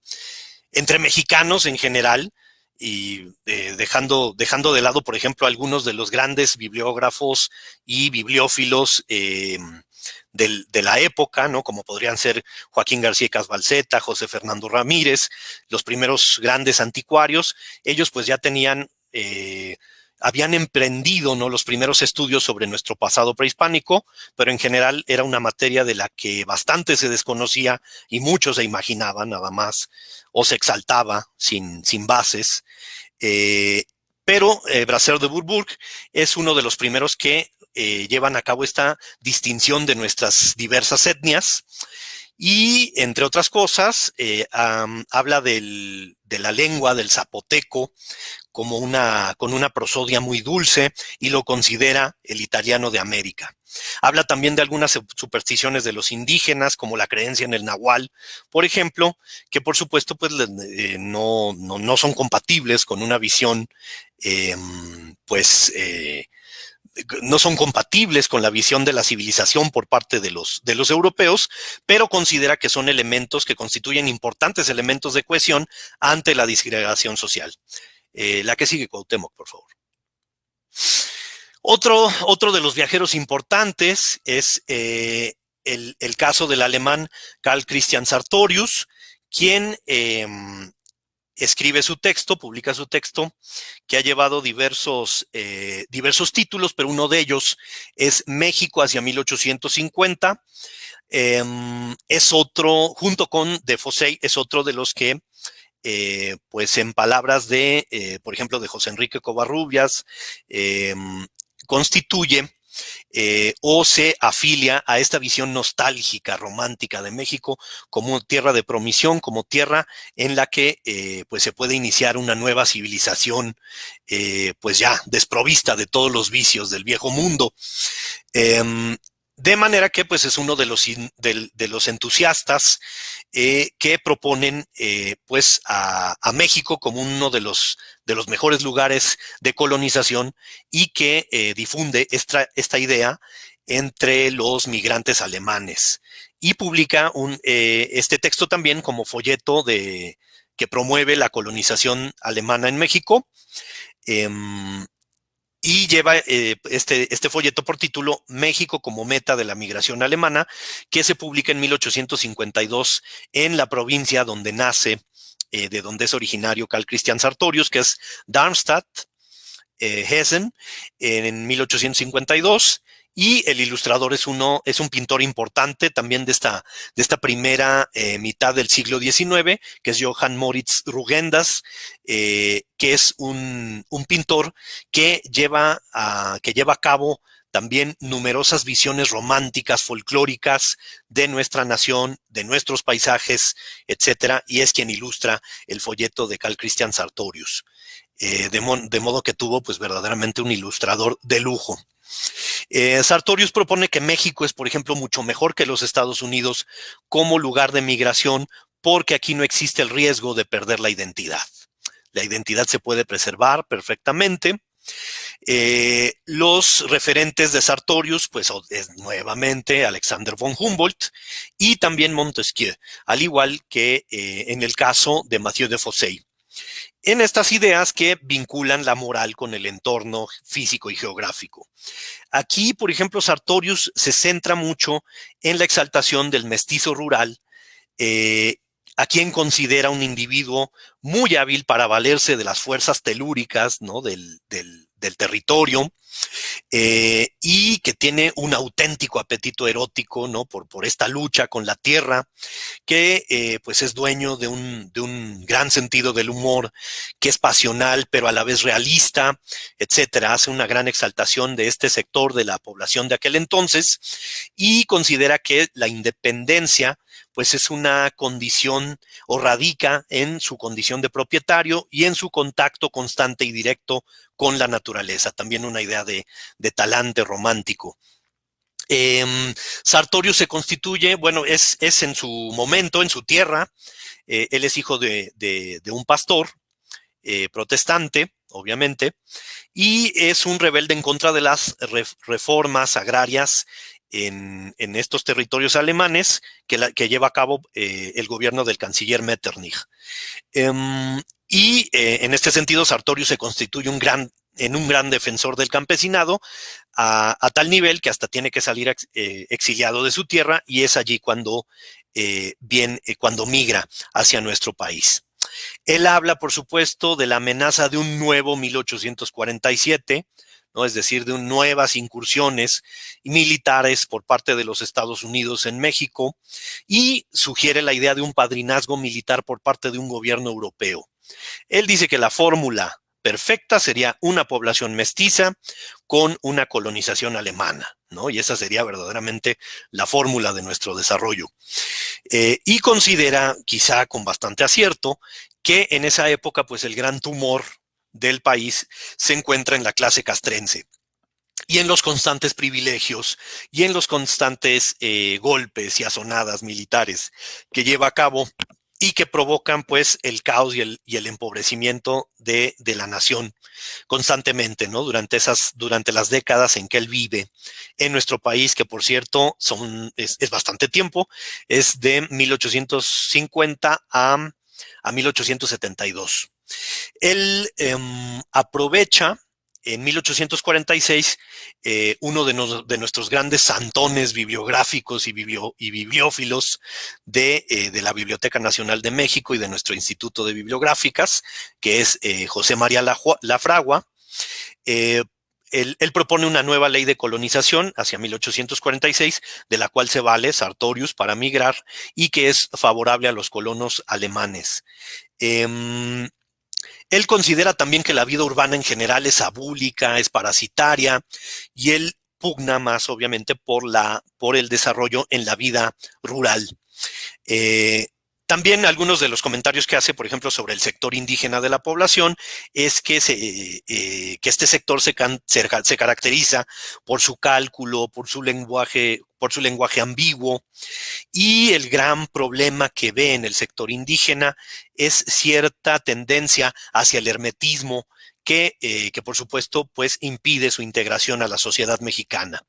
[SPEAKER 2] mexicanos en general, y dejando de lado, por ejemplo, algunos de los grandes bibliógrafos y bibliófilos de la época, ¿no? Como podrían ser Joaquín García Casbalceta, José Fernando Ramírez, los primeros grandes anticuarios. Ellos pues ya habían emprendido, ¿no?, los primeros estudios sobre nuestro pasado prehispánico, pero en general era una materia de la que bastante se desconocía y muchos se imaginaban nada más, o se exaltaba sin bases. Pero Brasseur de Bourbourg es uno de los primeros que llevan a cabo esta distinción de nuestras diversas etnias, Y, entre otras cosas, habla de la lengua del zapoteco como con una prosodia muy dulce y lo considera el italiano de América. Habla también de algunas supersticiones de los indígenas, como la creencia en el nahual, por ejemplo, que por supuesto pues, no son compatibles con una visión, no son compatibles con la visión de la civilización por parte de los europeos, pero considera que son elementos que constituyen importantes elementos de cohesión ante la disgregación social. La que sigue, Cuauhtémoc, por favor. Otro de los viajeros importantes es el caso del alemán Karl Christian Sartorius, quien escribe su texto, publica su texto, que ha llevado diversos títulos, pero uno de ellos es México hacia 1850. Es otro, junto con de Fossey, es otro de los que pues en palabras de, por ejemplo, de José Enrique Covarrubias, constituye o se afilia a esta visión nostálgica, romántica de México como tierra de promisión, como tierra en la que pues se puede iniciar una nueva civilización, pues ya desprovista de todos los vicios del viejo mundo. De manera que pues es uno de los entusiastas que proponen pues a México como uno de los mejores lugares de colonización y que difunde esta idea entre los migrantes alemanes. Y publica este texto también como folleto que promueve la colonización alemana en México. Y lleva este folleto por título México como meta de la migración alemana, que se publica en 1852 en la provincia donde nace, de donde es originario Karl Christian Sartorius, que es Darmstadt, Hessen, en 1852. Y el ilustrador es un pintor importante también de esta primera mitad del siglo XIX, que es Johann Moritz Rugendas, que es un pintor que lleva a cabo también numerosas visiones románticas, folclóricas de nuestra nación, de nuestros paisajes, etcétera, y es quien ilustra el folleto de Karl Christian Sartorius. De modo que tuvo pues verdaderamente un ilustrador de lujo. Sartorius propone que México es, por ejemplo, mucho mejor que los Estados Unidos como lugar de migración porque aquí no existe el riesgo de perder la identidad. La identidad se puede preservar perfectamente. Los referentes de Sartorius, pues es nuevamente Alexander von Humboldt y también Montesquieu, al igual que en el caso de Mathieu de Fossey. En estas ideas que vinculan la moral con el entorno físico y geográfico. Aquí, por ejemplo, Sartorius se centra mucho en la exaltación del mestizo rural, a quien considera un individuo muy hábil para valerse de las fuerzas telúricas, ¿no? del territorio, y que tiene un auténtico apetito erótico, ¿no? por esta lucha con la tierra, que pues es dueño de un gran sentido del humor, que es pasional, pero a la vez realista, etcétera. Hace una gran exaltación de este sector de la población de aquel entonces y considera que la independencia pues es una condición o radica en su condición de propietario y en su contacto constante y directo con la naturaleza. También una idea de talante romántico. Sartorius se constituye, bueno, es en su momento, en su tierra, él es hijo de un pastor protestante, obviamente, y es un rebelde en contra de las reformas agrarias en estos territorios alemanes que lleva a cabo el gobierno del canciller Metternich. En este sentido, Sartorius se constituye un gran defensor del campesinado, a tal nivel que hasta tiene que salir exiliado de su tierra, y es allí cuando migra hacia nuestro país. Él habla, por supuesto, de la amenaza de un nuevo 1847, ¿no? Es decir, de nuevas incursiones militares por parte de los Estados Unidos en México, y sugiere la idea de un padrinazgo militar por parte de un gobierno europeo. Él dice que la fórmula perfecta sería una población mestiza con una colonización alemana, ¿no? Y esa sería verdaderamente la fórmula de nuestro desarrollo. Y considera, quizá con bastante acierto, que en esa época, pues el gran tumor del país se encuentra en la clase castrense y en los constantes privilegios y en los constantes golpes y azonadas militares que lleva a cabo y que provocan pues el caos y el empobrecimiento de la nación constantemente, ¿no? Durante las décadas en que él vive en nuestro país, que por cierto es bastante tiempo, es de 1850 a 1872. Él aprovecha en 1846 uno de nuestros grandes santones bibliográficos y bibliófilos de la Biblioteca Nacional de México y de nuestro Instituto de Bibliográficas, que es José María Lafragua. Él propone una nueva ley de colonización hacia 1846, de la cual se vale Sartorius para migrar y que es favorable a los colonos alemanes. Él considera también que la vida urbana en general es abúlica, es parasitaria, y él pugna más, obviamente, por el desarrollo en la vida rural. También algunos de los comentarios que hace, por ejemplo, sobre el sector indígena de la población, es que este sector se caracteriza por su cálculo, por su lenguaje ambiguo, y el gran problema que ve en el sector indígena es cierta tendencia hacia el hermetismo que por supuesto, pues impide su integración a la sociedad mexicana.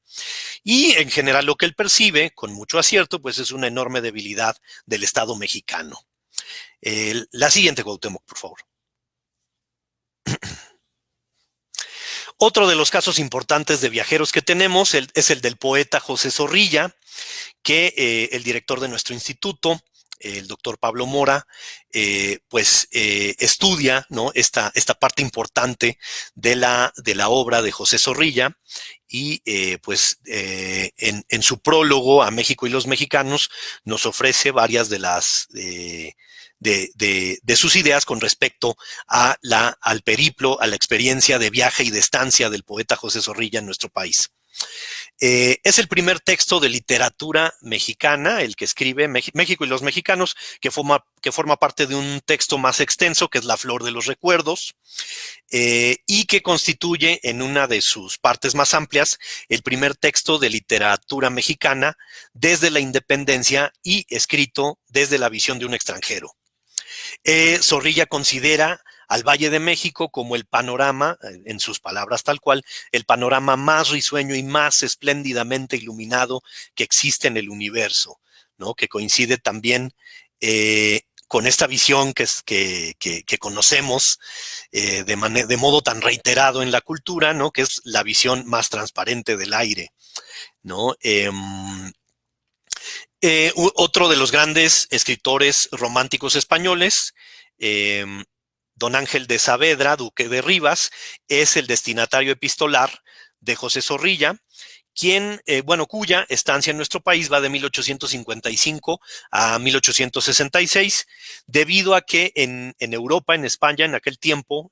[SPEAKER 2] Y en general lo que él percibe, con mucho acierto, pues es una enorme debilidad del Estado mexicano. La siguiente, Cuauhtémoc, por favor. Otro de los casos importantes de viajeros que tenemos es el del poeta José Zorrilla, que el director de nuestro instituto, el doctor Pablo Mora, estudia, ¿no?, esta parte importante de la obra de José Zorrilla, y en su prólogo a México y los mexicanos nos ofrece varias de las de sus ideas con respecto al periplo, a la experiencia de viaje y de estancia del poeta José Zorrilla en nuestro país. Es el primer texto de literatura mexicana, el que escribe México y los mexicanos, que forma parte de un texto más extenso, que es La Flor de los Recuerdos, y que constituye en una de sus partes más amplias el primer texto de literatura mexicana desde la independencia y escrito desde la visión de un extranjero. Zorrilla considera al Valle de México como el panorama, en sus palabras tal cual, el panorama más risueño y más espléndidamente iluminado que existe en el universo, ¿no? Que coincide también con esta visión que conocemos de modo tan reiterado en la cultura, ¿no? Que es la visión más transparente del aire, ¿no? Otro de los grandes escritores románticos españoles, don Ángel de Saavedra, duque de Rivas, es el destinatario epistolar de José Zorrilla, cuya estancia en nuestro país va de 1855 a 1866, debido a que en Europa, en España, en aquel tiempo,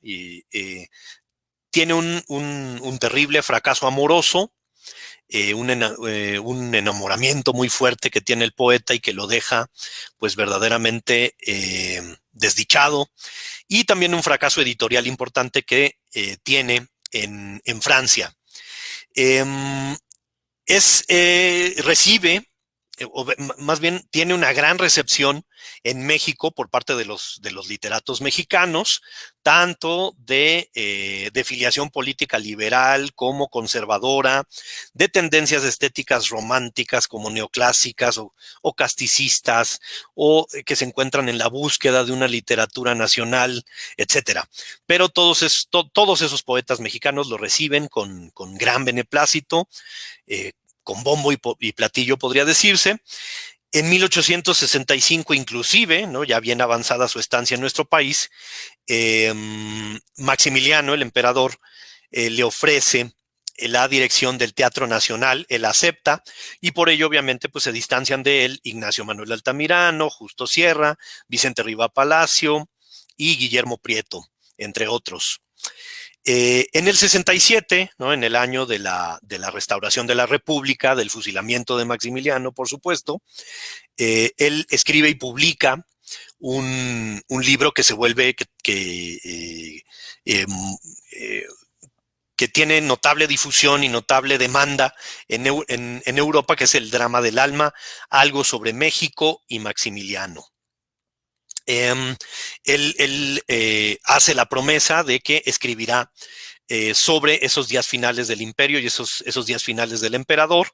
[SPEAKER 2] tiene un terrible fracaso amoroso, un enamoramiento muy fuerte que tiene el poeta y que lo deja pues verdaderamente desdichado, y también un fracaso editorial importante que tiene en Francia. Recibe, o más bien tiene una gran recepción en México por parte de los literatos mexicanos, tanto de filiación política liberal como conservadora, de tendencias estéticas románticas como neoclásicas o casticistas, o que se encuentran en la búsqueda de una literatura nacional, etcétera. Pero todos esos poetas mexicanos lo reciben con gran beneplácito, con bombo y platillo, podría decirse. En 1865 inclusive, ¿no?, ya bien avanzada su estancia en nuestro país, Maximiliano, el emperador, le ofrece la dirección del Teatro Nacional. Él acepta, y por ello obviamente pues se distancian de él Ignacio Manuel Altamirano, Justo Sierra, Vicente Riva Palacio y Guillermo Prieto, entre otros. En el 67, ¿no? En el año de la restauración de la República, del fusilamiento de Maximiliano, por supuesto, él escribe y publica un libro que se vuelve, que tiene notable difusión y notable demanda en Europa, que es El drama del alma, algo sobre México y Maximiliano. Él hace la promesa de que escribirá sobre esos días finales del imperio y esos días finales del emperador.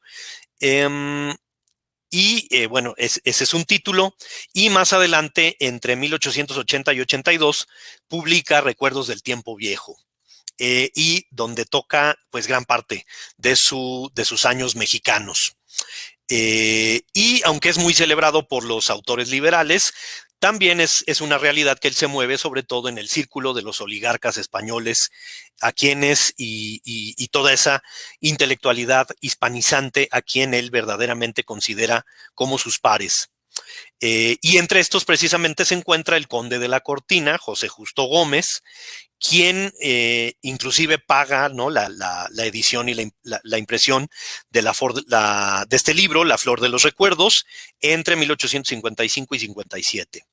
[SPEAKER 2] Bueno, ese es un título. Y más adelante, entre 1880 y 82, publica Recuerdos del tiempo viejo. Y donde toca pues gran parte de sus años mexicanos. Y aunque es muy celebrado por los autores liberales, también es una realidad que él se mueve sobre todo en el círculo de los oligarcas españoles, a quienes y toda esa intelectualidad hispanizante a quien él verdaderamente considera como sus pares. Y entre estos precisamente se encuentra el conde de la Cortina, José Justo Gómez, quien inclusive paga, ¿no? la edición y la impresión de este libro, La Flor de los Recuerdos, entre 1855 y 57,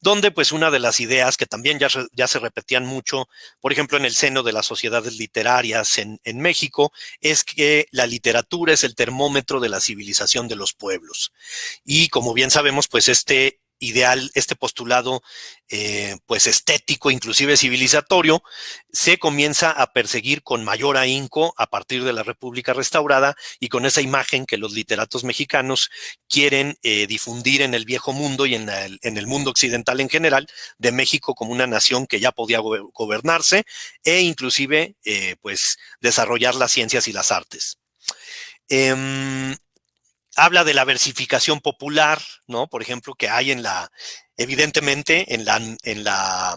[SPEAKER 2] donde pues una de las ideas que también ya se repetían mucho, por ejemplo, en el seno de las sociedades literarias en México, es que la literatura es el termómetro de la civilización de los pueblos. Y como bien sabemos, pues este ideal, este postulado pues estético, inclusive civilizatorio, se comienza a perseguir con mayor ahínco a partir de la República restaurada y con esa imagen que los literatos mexicanos quieren difundir en el viejo mundo y en el mundo occidental en general, de México como una nación que ya podía gobernarse e inclusive pues desarrollar las ciencias y las artes. Habla de la versificación popular, ¿no? Por ejemplo, que hay evidentemente en la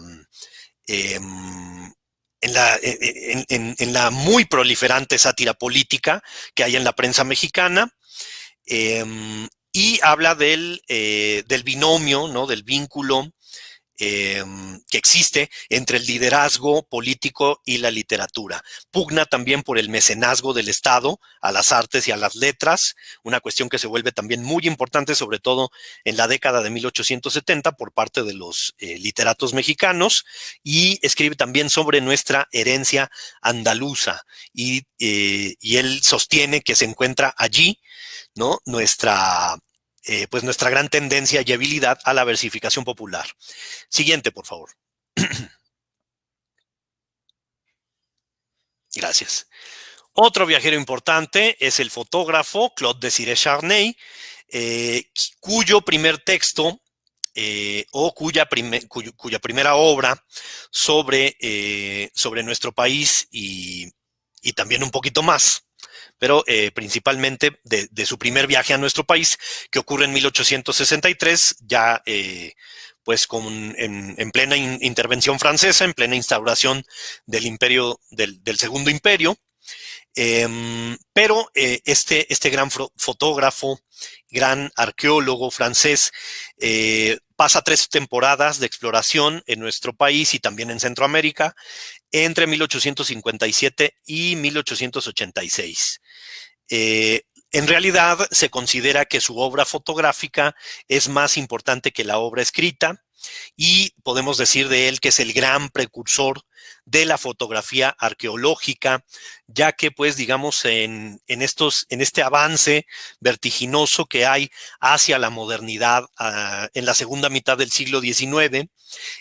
[SPEAKER 2] muy proliferante sátira política que hay en la prensa mexicana, y habla del binomio, ¿no? Del vínculo que existe entre el liderazgo político y la literatura. Pugna también por el mecenazgo del Estado a las artes y a las letras, una cuestión que se vuelve también muy importante, sobre todo en la década de 1870 por parte de los literatos mexicanos, y escribe también sobre nuestra herencia andaluza, y él sostiene que se encuentra allí, ¿no? Pues nuestra gran tendencia y habilidad a la versificación popular. Siguiente, por favor. Gracias. Otro viajero importante es el fotógrafo Claude Désiré Charnay, cuyo primer texto o cuya primera obra sobre nuestro país y también un poquito más, pero principalmente de su primer viaje a nuestro país, que ocurre en 1863, ya pues en plena intervención francesa, en plena instauración del imperio, del Segundo Imperio. Pero este gran fotógrafo, gran arqueólogo francés, pasa 3 temporadas de exploración en nuestro país y también en Centroamérica entre 1857 y 1886. En realidad se considera que su obra fotográfica es más importante que la obra escrita, y podemos decir de él que es el gran precursor de la fotografía arqueológica, ya que pues digamos en este avance vertiginoso que hay hacia la modernidad en la segunda mitad del siglo XIX,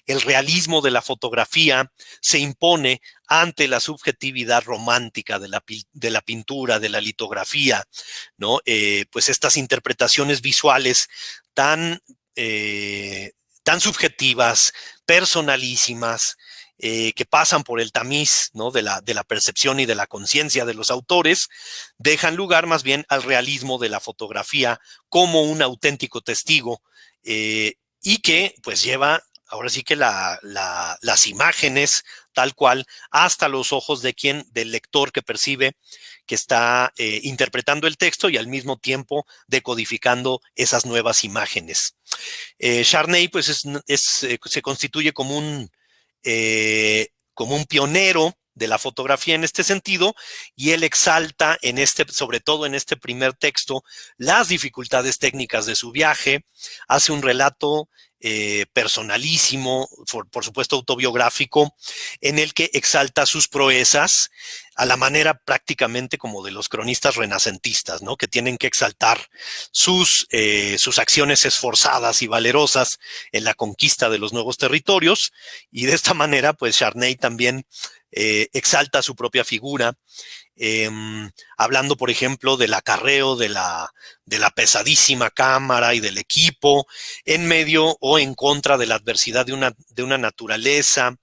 [SPEAKER 2] el realismo de la fotografía se impone ante la subjetividad romántica de la pintura, de la litografía, ¿no? Pues estas interpretaciones visuales tan subjetivas, personalísimas, que pasan por el tamiz, ¿no? de la percepción y de la conciencia de los autores, dejan lugar más bien al realismo de la fotografía como un auténtico testigo, y que pues lleva ahora sí que las imágenes tal cual hasta los ojos del lector que percibe que está interpretando el texto y al mismo tiempo decodificando esas nuevas imágenes. Charnay pues se constituye como un pionero de la fotografía en este sentido, y él exalta sobre todo en este primer texto, las dificultades técnicas de su viaje, hace un relato personalísimo, por supuesto autobiográfico, en el que exalta sus proezas a la manera prácticamente como de los cronistas renacentistas, ¿no? Que tienen que exaltar sus acciones esforzadas y valerosas en la conquista de los nuevos territorios, y de esta manera, pues Charney también exalta su propia figura, hablando, por ejemplo, del acarreo de la pesadísima cámara y del equipo, en medio o en contra de la adversidad de una naturaleza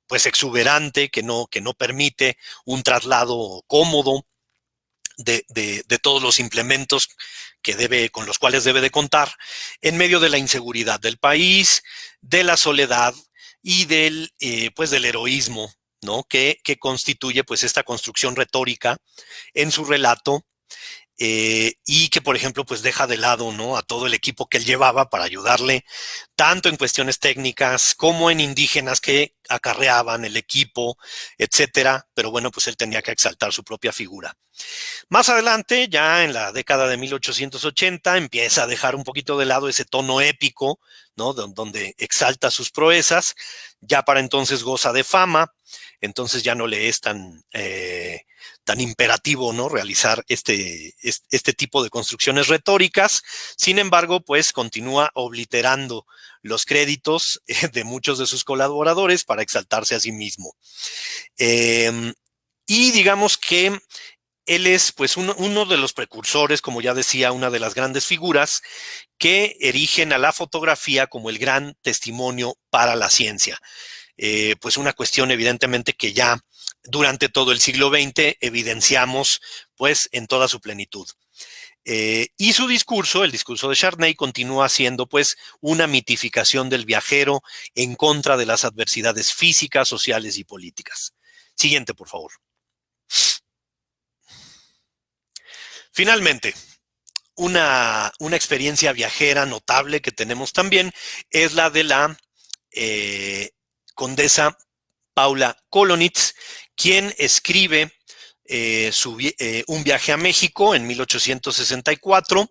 [SPEAKER 2] pues exuberante que no permite un traslado cómodo de todos los implementos con los cuales debe de contar, en medio de la inseguridad del país, de la soledad y del heroísmo, ¿no? Que constituye pues esta construcción retórica en su relato, y que, por ejemplo, pues deja de lado, ¿no?, a todo el equipo que él llevaba para ayudarle, tanto en cuestiones técnicas como en indígenas que acarreaban el equipo, etcétera. Pero bueno, pues él tenía que exaltar su propia figura. Más adelante, ya en la década de 1880, empieza a dejar un poquito de lado ese tono épico, ¿no?, donde exalta sus proezas. Ya para entonces goza de fama, entonces ya no le es tan imperativo, ¿no?, realizar este tipo de construcciones retóricas. Sin embargo, pues continúa obliterando los créditos de muchos de sus colaboradores para exaltarse a sí mismo. Y digamos que él es pues uno de los precursores, como ya decía, una de las grandes figuras que erigen a la fotografía como el gran testimonio para la ciencia. Pues una cuestión evidentemente que ya durante todo el siglo XX evidenciamos pues en toda su plenitud. Y su discurso, el discurso de Charney, continúa siendo pues una mitificación del viajero en contra de las adversidades físicas, sociales y políticas. Siguiente, por favor. Finalmente, una experiencia viajera notable que tenemos también es la de la condesa Paula Kolonitz, quien escribe un viaje a México en 1864,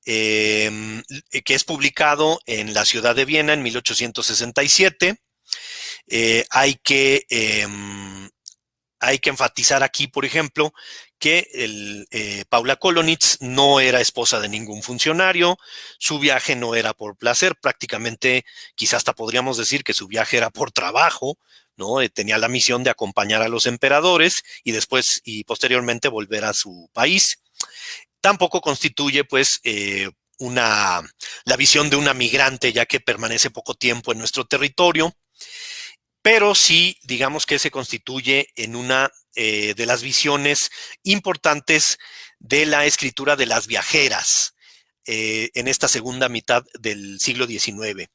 [SPEAKER 2] que es publicado en la ciudad de Viena en 1867. Hay que enfatizar aquí, por ejemplo, que Paula Kolonitz no era esposa de ningún funcionario, su viaje no era por placer, prácticamente quizás hasta podríamos decir que su viaje era por trabajo, ¿no? Tenía la misión de acompañar a los emperadores y después y posteriormente volver a su país. Tampoco constituye pues la visión de una migrante, ya que permanece poco tiempo en nuestro territorio, pero sí, digamos que se constituye en una de las visiones importantes de la escritura de las viajeras en esta segunda mitad del siglo XIX.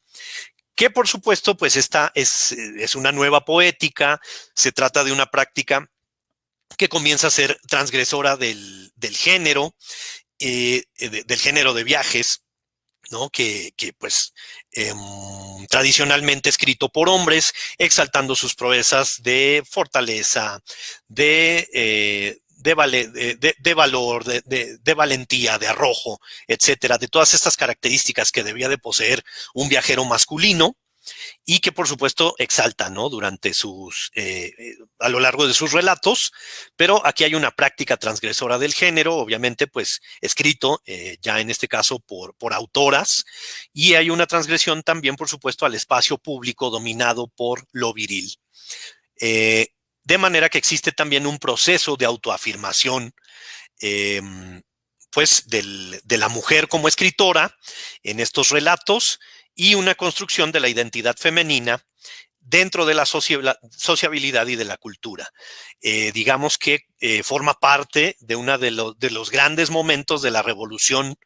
[SPEAKER 2] Que por supuesto, pues esta es una nueva poética, se trata de una práctica que comienza a ser transgresora del género, del género de viajes, ¿no? Que pues tradicionalmente escrito por hombres, exaltando sus proezas de fortaleza, de valor, de valentía, de arrojo, etcétera, de todas estas características que debía de poseer un viajero masculino, y que por supuesto exalta, ¿no?, durante a lo largo de sus relatos. Pero aquí hay una práctica transgresora del género, obviamente pues escrito ya en este caso por autoras, y hay una transgresión también por supuesto al espacio público dominado por lo viril. De manera que existe también un proceso de autoafirmación pues de la mujer como escritora en estos relatos, y una construcción de la identidad femenina dentro de la sociabilidad y de la cultura. Digamos que forma parte de uno de los grandes momentos de la revolución,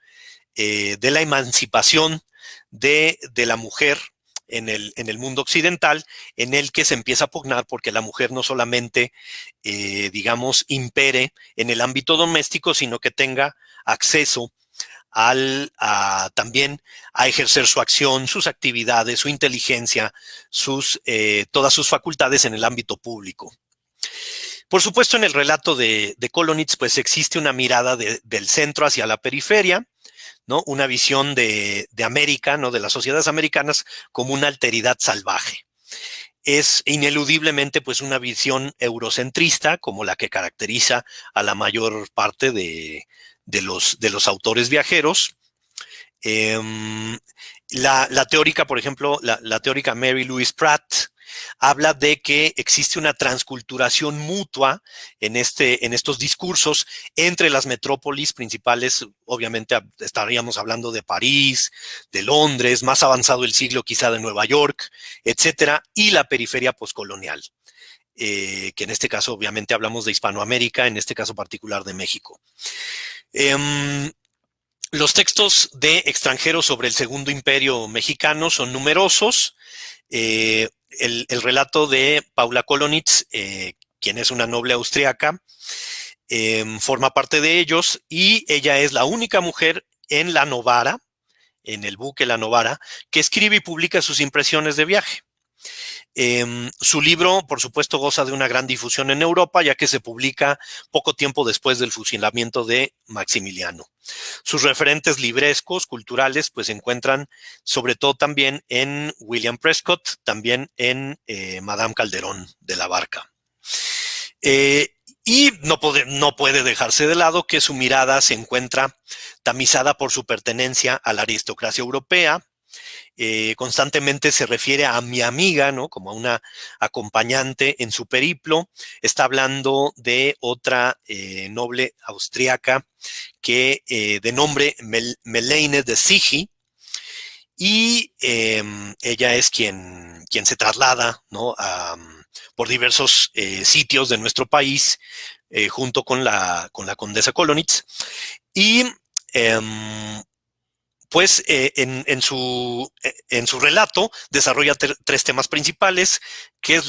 [SPEAKER 2] de la emancipación de la mujer en el mundo occidental, en el que se empieza a pugnar porque la mujer no solamente, digamos, impere en el ámbito doméstico, sino que tenga acceso también a ejercer su acción, sus actividades, su inteligencia, todas sus facultades en el ámbito público. Por supuesto, en el relato de Kolonitz, pues existe una mirada del centro hacia la periferia, ¿no? Una visión de América, ¿no? De las sociedades americanas como una alteridad salvaje. Es ineludiblemente pues una visión eurocentrista como la que caracteriza a la mayor parte de los autores viajeros. La teórica, por ejemplo, la teórica Mary Louise Pratt habla de que existe una transculturación mutua en estos discursos entre las metrópolis principales. Obviamente estaríamos hablando de París, de Londres, más avanzado el siglo quizá de Nueva York, etcétera, y la periferia poscolonial, que en este caso obviamente hablamos de Hispanoamérica, en este caso particular de México. Los textos de extranjeros sobre el Segundo Imperio mexicano son numerosos. El relato de Paula Kolonitz, quien es una noble austriaca, forma parte de ellos, y ella es la única mujer en la Novara, en el buque La Novara, que escribe y publica sus impresiones de viaje. Su libro, por supuesto, goza de una gran difusión en Europa, ya que se publica poco tiempo después del fusilamiento de Maximiliano. Sus referentes librescos, culturales, pues se encuentran sobre todo también en William Prescott, también en Madame Calderón de la Barca. Y no puede dejarse de lado que su mirada se encuentra tamizada por su pertenencia a la aristocracia europea. Constantemente se refiere a mi amiga, ¿no? Como a una acompañante en su periplo. Está hablando de otra noble austriaca que de nombre Melaine de Sigi, y ella es quien se traslada, ¿no? Por diversos sitios de nuestro país junto con la condesa Kolonitz, y pues en su relato desarrolla tres temas principales, que es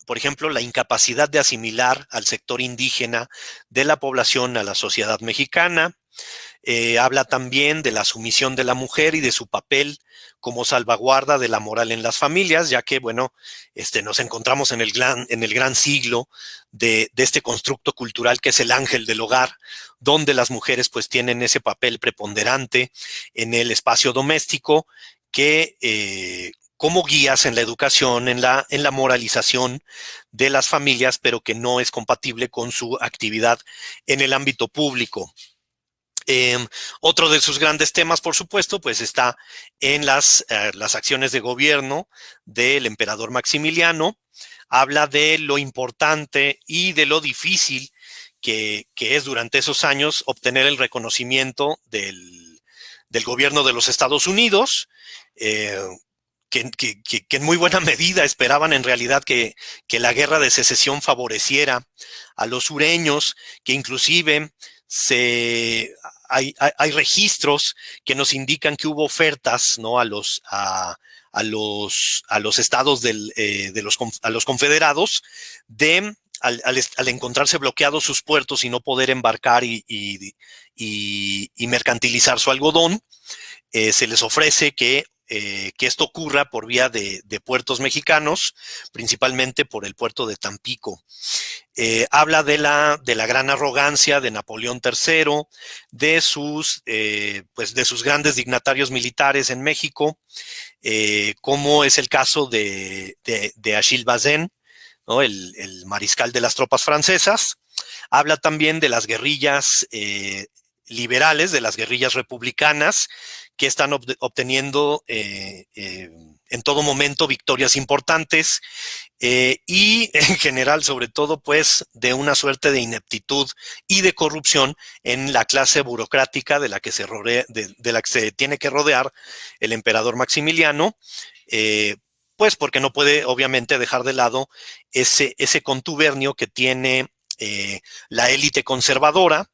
[SPEAKER 2] por ejemplo, la incapacidad de asimilar al sector indígena de la población a la sociedad mexicana. Habla también de la sumisión de la mujer y de su papel como salvaguarda de la moral en las familias, ya que, bueno, nos encontramos en el gran siglo de este constructo cultural que es el ángel del hogar, donde las mujeres pues tienen ese papel preponderante en el espacio doméstico, que como guías en la educación, en la moralización de las familias, pero que no es compatible con su actividad en el ámbito público. Otro de sus grandes temas, por supuesto, pues está en las acciones de gobierno del emperador Maximiliano. Habla de lo importante y de lo difícil que es durante esos años obtener el reconocimiento del gobierno de los Estados Unidos, que en muy buena medida esperaban en realidad que la guerra de secesión favoreciera a los sureños, que inclusive hay registros que nos indican que hubo ofertas, ¿no? a los estados a los confederados al encontrarse bloqueados sus puertos y no poder embarcar y mercantilizar su algodón, se les ofrece que esto ocurra por vía de puertos mexicanos, principalmente por el puerto de Tampico. Habla de la gran arrogancia de Napoleón III, de sus grandes dignatarios militares en México, como es el caso de Achille Bazin, ¿no? el mariscal de las tropas francesas. Habla también de las guerrillas liberales, de las guerrillas republicanas, que están obteniendo en todo momento victorias importantes, y en general, sobre todo, pues, de una suerte de ineptitud y de corrupción en la clase burocrática de la que se tiene que rodear el emperador Maximiliano, pues porque no puede, obviamente, dejar de lado ese contubernio que tiene la élite conservadora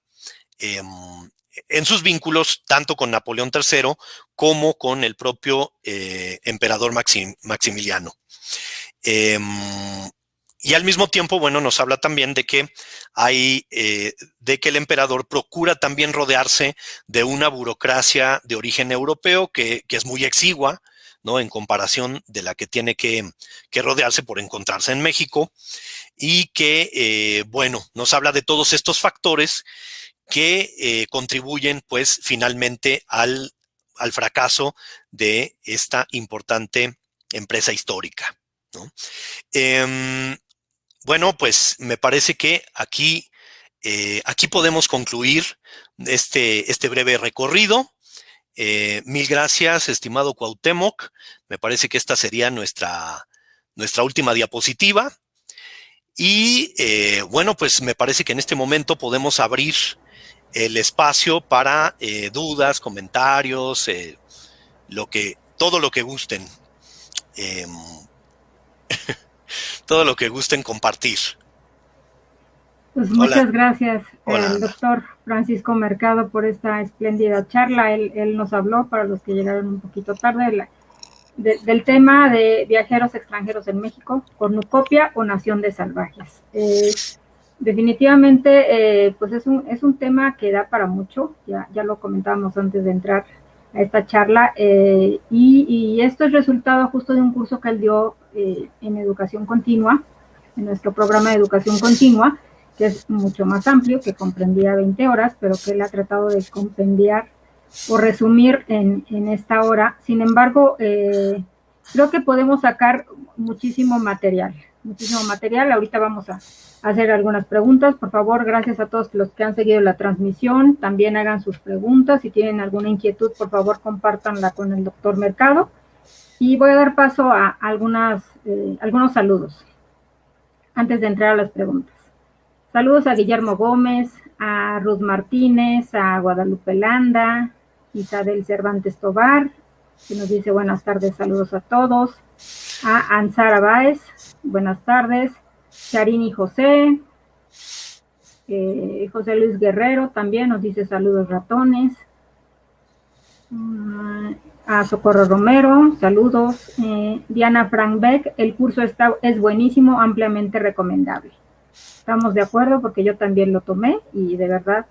[SPEAKER 2] en sus vínculos tanto con Napoleón III como con el propio emperador Maximiliano. Y al mismo tiempo, bueno, nos habla también de que de que el emperador procura también rodearse de una burocracia de origen europeo que es muy exigua, ¿no? En comparación de la que tiene que rodearse por encontrarse en México, y que, bueno, nos habla de todos estos factores que contribuyen, pues, finalmente al fracaso de esta importante empresa histórica, ¿no? Bueno, pues me parece que aquí podemos concluir este breve recorrido. Mil gracias, estimado Cuauhtémoc. Me parece que esta sería nuestra última diapositiva. Y bueno, pues me parece que en este momento podemos abrir el espacio para dudas, comentarios, todo lo que gusten. Eh, todo lo que gusten compartir.
[SPEAKER 1] Pues
[SPEAKER 2] Hola.
[SPEAKER 1] muchas gracias
[SPEAKER 2] Hola,
[SPEAKER 1] al
[SPEAKER 2] Ana.
[SPEAKER 1] doctor Francisco Mercado por esta espléndida charla. Él nos habló, para los que llegaron un poquito tarde, del tema de viajeros extranjeros en México, cornucopia o nación de salvajes. Definitivamente, pues es un tema que da para mucho, ya lo comentábamos antes de entrar a esta charla, y esto es resultado justo de un curso que él dio en educación continua, en nuestro programa de educación continua, que es mucho más amplio, que comprendía 20 horas, pero que él ha tratado de compendiar o resumir en esta hora. Sin embargo, creo que podemos sacar muchísimo material. Ahorita vamos a hacer algunas preguntas. Por favor, gracias a todos los que han seguido la transmisión. También hagan sus preguntas. Si tienen alguna inquietud, por favor, compártanla con el doctor Mercado. Y voy a dar paso a algunos saludos antes de entrar a las preguntas. Saludos a Guillermo Gómez, a Ruth Martínez, a Guadalupe Landa, Isabel Cervantes Tobar, que nos dice buenas tardes, saludos a todos. A Ansara Báez, buenas tardes. Charini José, José Luis Guerrero también nos dice saludos ratones. A Socorro Romero, saludos. Diana Frank Beck, el curso es buenísimo, ampliamente recomendable. Estamos de acuerdo porque yo también lo tomé y de verdad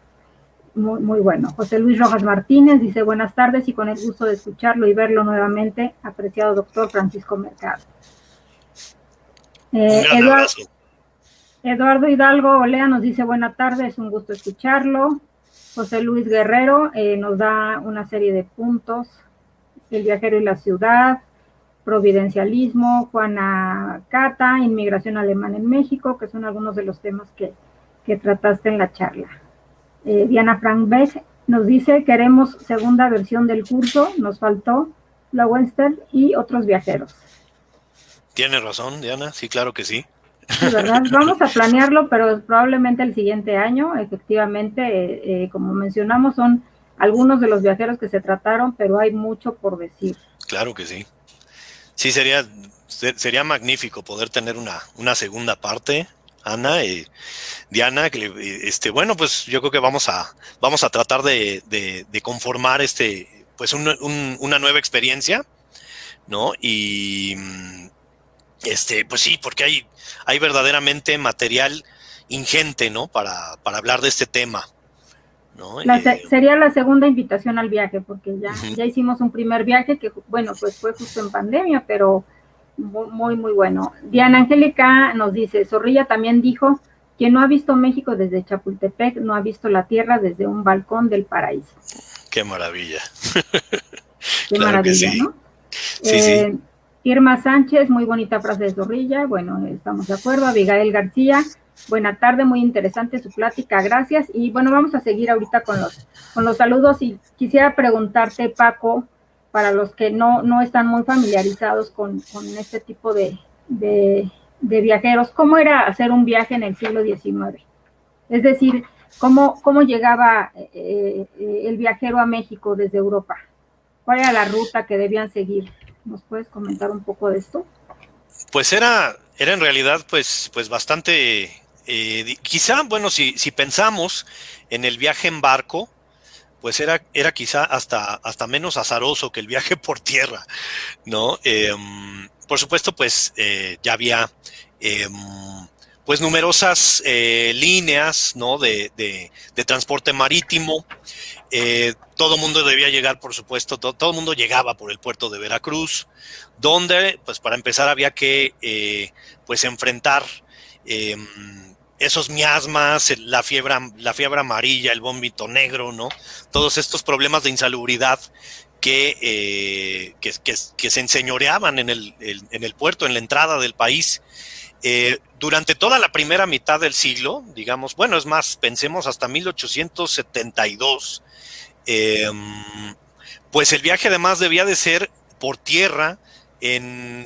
[SPEAKER 1] muy, muy bueno. José Luis Rojas Martínez dice buenas tardes y con el gusto de escucharlo y verlo nuevamente, apreciado doctor Francisco Mercado. Eduardo Hidalgo Olea nos dice buena tarde, es un gusto escucharlo. José Luis Guerrero nos da una serie de puntos, el viajero y la ciudad, providencialismo, Juana Cata, inmigración alemana en México, que son algunos de los temas que trataste en la charla. Diana Frank Beck nos dice, queremos segunda versión del curso, nos faltó la Western y otros viajeros.
[SPEAKER 2] Tiene razón, Diana, sí, claro que sí.
[SPEAKER 1] Sí, ¿verdad? Vamos a planearlo, pero probablemente el siguiente año, efectivamente, como mencionamos, son algunos de los viajeros que se trataron, pero hay mucho por decir.
[SPEAKER 2] Claro que sí. Sí, sería magnífico poder tener una segunda parte, Ana, Diana, bueno, pues yo creo que vamos a tratar de conformar pues una nueva experiencia, ¿no? Y pues sí, porque hay verdaderamente material ingente, ¿no? Para hablar de este tema, ¿no?
[SPEAKER 1] Sería la segunda invitación al viaje, porque ya hicimos un primer viaje que, bueno, pues fue justo en pandemia, pero muy, muy bueno. Diana Angélica nos dice, Zorrilla también dijo, quien no ha visto México desde Chapultepec no ha visto la tierra desde un balcón del paraíso.
[SPEAKER 2] Qué maravilla.
[SPEAKER 1] Qué claro maravilla, sí. ¿No?
[SPEAKER 2] Sí, sí.
[SPEAKER 1] Irma Sánchez, muy bonita frase de Zorrilla, bueno, estamos de acuerdo. Abigail García, buena tarde, muy interesante su plática, gracias. Y bueno, vamos a seguir ahorita con los saludos y quisiera preguntarte, Paco, para los que no están muy familiarizados con este tipo de viajeros, ¿cómo era hacer un viaje en el siglo XIX? Es decir, ¿cómo llegaba el viajero a México desde Europa? ¿Cuál era la ruta que debían seguir? ¿Nos puedes comentar un poco de esto?
[SPEAKER 2] Pues era en realidad pues bastante, quizá, bueno, si pensamos en el viaje en barco, pues era quizá hasta menos azaroso que el viaje por tierra, ¿no? Por supuesto, pues ya había pues numerosas líneas, ¿no? de transporte marítimo. Todo el mundo debía llegar, por supuesto, todo el mundo llegaba por el puerto de Veracruz, donde, pues para empezar, había que pues enfrentar esos miasmas, la fiebre amarilla, el vómito negro, ¿no? Todos estos problemas de insalubridad que se enseñoreaban en el puerto, en la entrada del país. Durante toda la primera mitad del siglo, digamos, bueno, es más, pensemos hasta 1872, pues el viaje además debía de ser por tierra,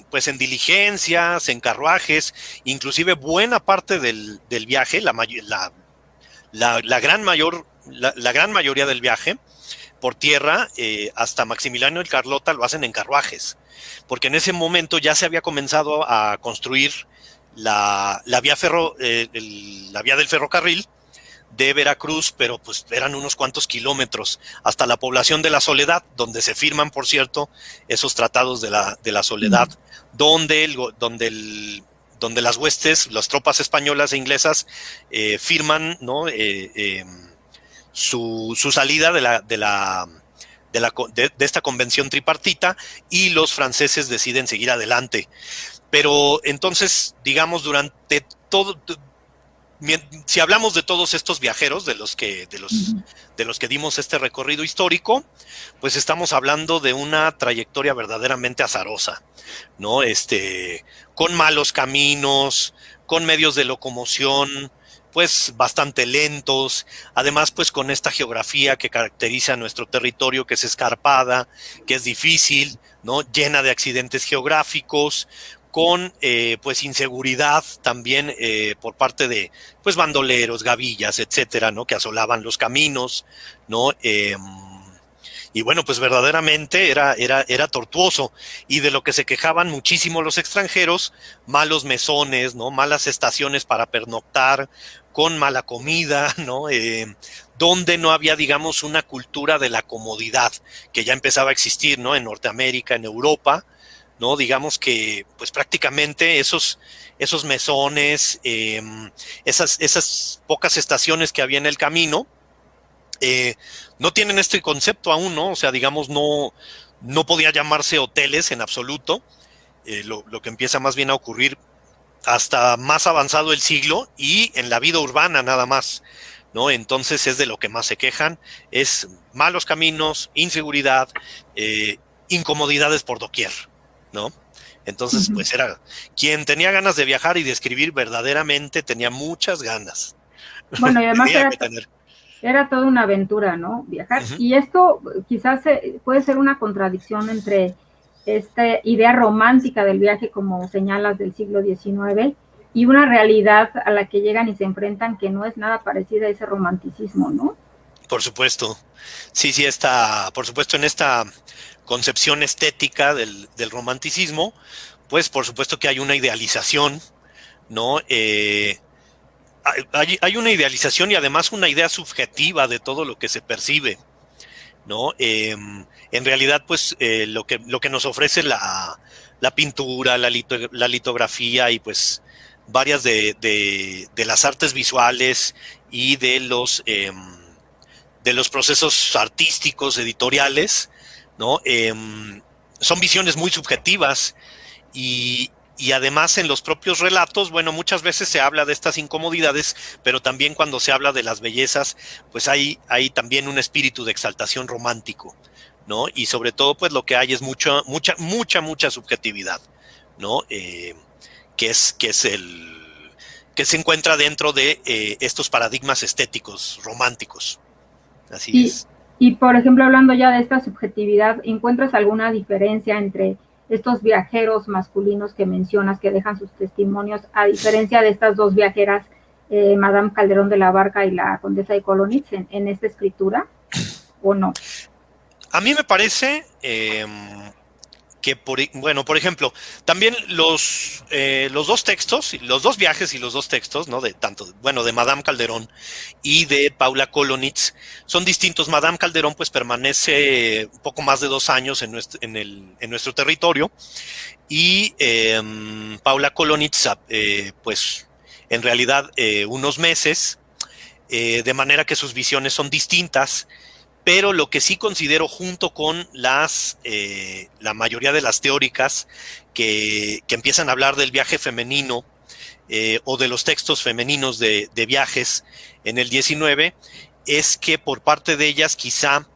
[SPEAKER 2] pues en diligencias, en carruajes, inclusive buena parte del viaje, la gran mayoría del viaje por tierra hasta Maximiliano y Carlota lo hacen en carruajes, porque en ese momento ya se había comenzado a construir la vía del ferrocarril de Veracruz, pero pues eran unos cuantos kilómetros hasta la población de La Soledad, donde se firman, por cierto, esos tratados de la Soledad, donde las huestes, las tropas españolas e inglesas firman, ¿no? Su salida de esta convención tripartita, y los franceses deciden seguir adelante. Pero entonces, digamos, durante todo, si hablamos de todos estos viajeros de los que dimos este recorrido histórico, pues estamos hablando de una trayectoria verdaderamente azarosa, ¿no? Con malos caminos, con medios de locomoción pues bastante lentos, además pues con esta geografía que caracteriza nuestro territorio, que es escarpada, que es difícil, ¿no? Llena de accidentes geográficos, con pues inseguridad también por parte de pues bandoleros, gavillas, etcétera, ¿no? Que asolaban los caminos, ¿no? Y bueno, pues verdaderamente era tortuoso, y de lo que se quejaban muchísimo los extranjeros: malos mesones, ¿no? Malas estaciones para pernoctar, con mala comida, ¿no? Donde no había, digamos, una cultura de la comodidad que ya empezaba a existir, ¿no? En Norteamérica, en Europa, ¿no? Digamos que pues prácticamente esos mesones, esas pocas estaciones que había en el camino, no tienen este concepto aún, ¿no? O sea, digamos, no podía llamarse hoteles en absoluto, lo que empieza más bien a ocurrir hasta más avanzado el siglo, y en la vida urbana nada más, ¿no? Entonces es de lo que más se quejan, es malos caminos, inseguridad, incomodidades por doquier, ¿no? Entonces, pues era quien tenía ganas de viajar y de escribir, verdaderamente tenía muchas ganas.
[SPEAKER 1] Bueno, y además era toda una aventura, ¿no? Viajar. Y esto quizás puede ser una contradicción entre esta idea romántica del viaje, como señalas, del siglo XIX, y una realidad a la que llegan y se enfrentan que no es nada parecida a ese romanticismo, ¿no?
[SPEAKER 2] Por supuesto. Sí, por supuesto, en esta concepción estética del romanticismo, pues por supuesto que hay una idealización, ¿no? Hay una idealización y además una idea subjetiva de todo lo que se percibe, ¿no? En realidad, pues lo que nos ofrece la pintura, la litografía y pues varias de las artes visuales y de los procesos artísticos, editoriales, ¿no? Son visiones muy subjetivas, y además en los propios relatos, bueno, muchas veces se habla de estas incomodidades, pero también cuando se habla de las bellezas, pues hay también un espíritu de exaltación romántico, ¿no? Y sobre todo, pues lo que hay es mucha subjetividad, ¿no? Que se encuentra dentro de estos paradigmas estéticos románticos. Así es.
[SPEAKER 1] Y por ejemplo, hablando ya de esta subjetividad, ¿encuentras alguna diferencia entre estos viajeros masculinos que mencionas, que dejan sus testimonios, a diferencia de estas dos viajeras, Madame Calderón de la Barca y la Condesa de Colonitz, en esta escritura, o no?
[SPEAKER 2] A mí me parece que, por ejemplo, también los dos textos, los dos viajes y los dos textos, ¿no? De Madame Calderón y de Paula Colonitz, son distintos. Madame Calderón pues permanece un poco más de 2 años en nuestro territorio, y Paula Colonitz pues en realidad unos meses, de manera que sus visiones son distintas, pero lo que sí considero junto con la mayoría de las teóricas que empiezan a hablar del viaje femenino o de los textos femeninos de viajes en el 19, es que por parte de ellas quizá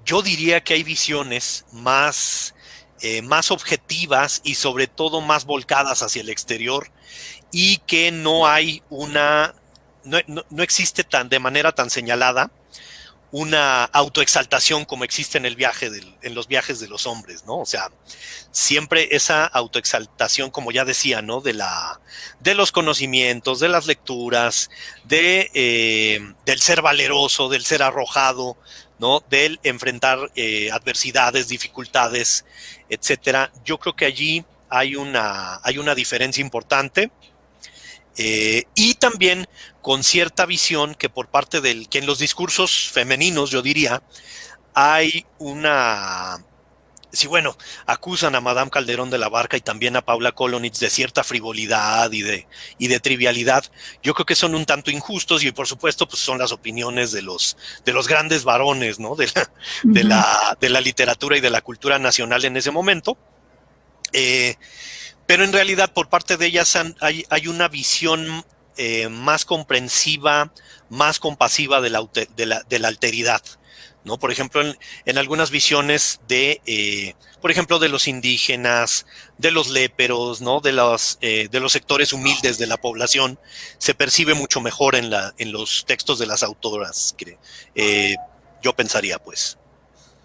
[SPEAKER 2] yo diría que hay visiones más objetivas y sobre todo más volcadas hacia el exterior, y que no hay no existe de manera tan señalada una autoexaltación como existe en los viajes de los hombres, ¿no? O sea, siempre esa autoexaltación, como ya decía, ¿no? De los conocimientos, de las lecturas, del ser valeroso, del ser arrojado, ¿no? Del enfrentar adversidades, dificultades, etcétera. Yo creo que allí hay una diferencia importante. Y también con cierta visión que por parte que en los discursos femeninos, yo diría, hay sí, bueno, acusan a Madame Calderón de la Barca y también a Paula Kolonitz de cierta frivolidad y de trivialidad. Yo creo que son un tanto injustos, y por supuesto pues son las opiniones de los grandes varones, ¿no? De la literatura y de la cultura nacional en ese momento. Pero en realidad por parte de ellas hay una visión más comprensiva, más compasiva de la alteridad, ¿no? Por ejemplo, en algunas visiones por ejemplo, de los indígenas, de los léperos, ¿no? De los sectores humildes de la población, se percibe mucho mejor en los textos de las autoras, yo pensaría, pues.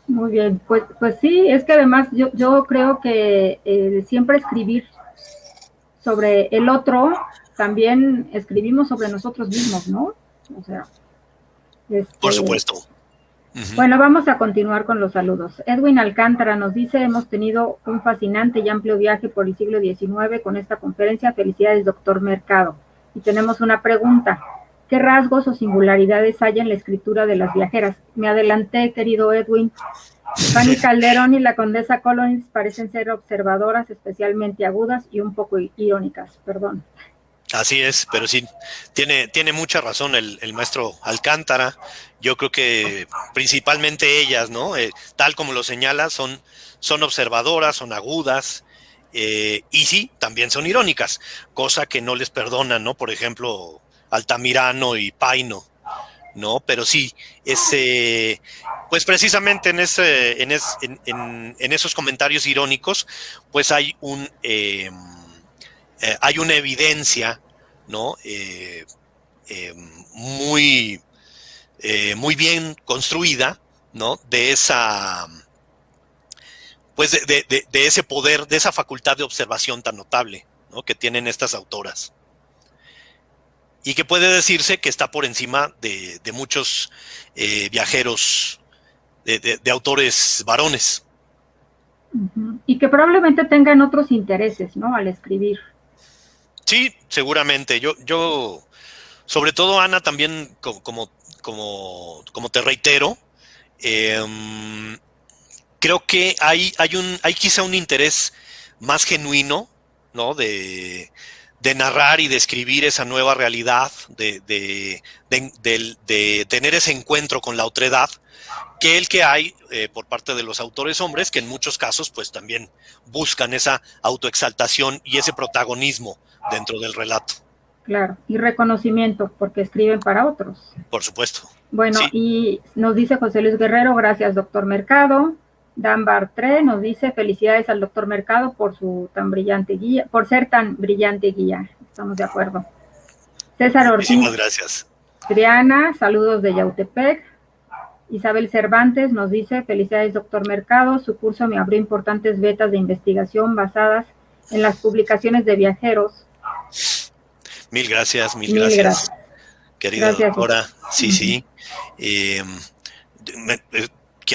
[SPEAKER 1] Muy bien, pues sí, es que además yo creo que siempre escribir sobre el otro, también escribimos sobre nosotros mismos, ¿no? O sea,
[SPEAKER 2] por supuesto.
[SPEAKER 1] Bueno, vamos a continuar con los saludos. Edwin Alcántara nos dice: hemos tenido un fascinante y amplio viaje por el siglo XIX con esta conferencia. Felicidades, doctor Mercado. Y tenemos una pregunta: ¿qué rasgos o singularidades hay en la escritura de las viajeras? Me adelanté, querido Edwin. Fanny Calderón y la condesa Kolonitz parecen ser observadoras, especialmente agudas y un poco irónicas. Perdón.
[SPEAKER 2] Así es, pero sí, tiene mucha razón el maestro Alcántara. Yo creo que principalmente ellas, ¿no? Tal como lo señala, son observadoras, son agudas, y sí, también son irónicas, cosa que no les perdonan, ¿no? Por ejemplo, Altamirano y Paino, ¿no? Pero sí, pues precisamente en esos comentarios irónicos, pues hay hay una evidencia, ¿no? Muy bien construida, ¿no? De esa, pues de ese poder, de esa facultad de observación tan notable, ¿no? Que tienen estas autoras. Y que puede decirse que está por encima de muchos viajeros, de autores varones.
[SPEAKER 1] Y que probablemente tengan otros intereses, ¿no? Al escribir.
[SPEAKER 2] Sí, seguramente. Yo, sobre todo, Ana, también como te reitero, creo que hay quizá un interés más genuino, ¿no? De narrar y de escribir esa nueva realidad, de tener ese encuentro con la otredad, que el que hay por parte de los autores hombres, que en muchos casos pues también buscan esa autoexaltación y ese protagonismo dentro del relato.
[SPEAKER 1] Claro, y reconocimiento, porque escriben para otros.
[SPEAKER 2] Por supuesto.
[SPEAKER 1] Bueno,
[SPEAKER 2] sí.
[SPEAKER 1] Y nos dice José Luis Guerrero: gracias, doctor Mercado. Dan Bartré nos dice: felicidades al doctor Mercado por ser tan brillante guía. Estamos de acuerdo. César Ortiz.
[SPEAKER 2] Muchísimas gracias.
[SPEAKER 1] Triana, saludos de Yautepec. Isabel Cervantes nos dice: felicidades, doctor Mercado. Su curso me abrió importantes vetas de investigación basadas en las publicaciones de viajeros.
[SPEAKER 2] Mil gracias. Querida doctora. Sí. Quien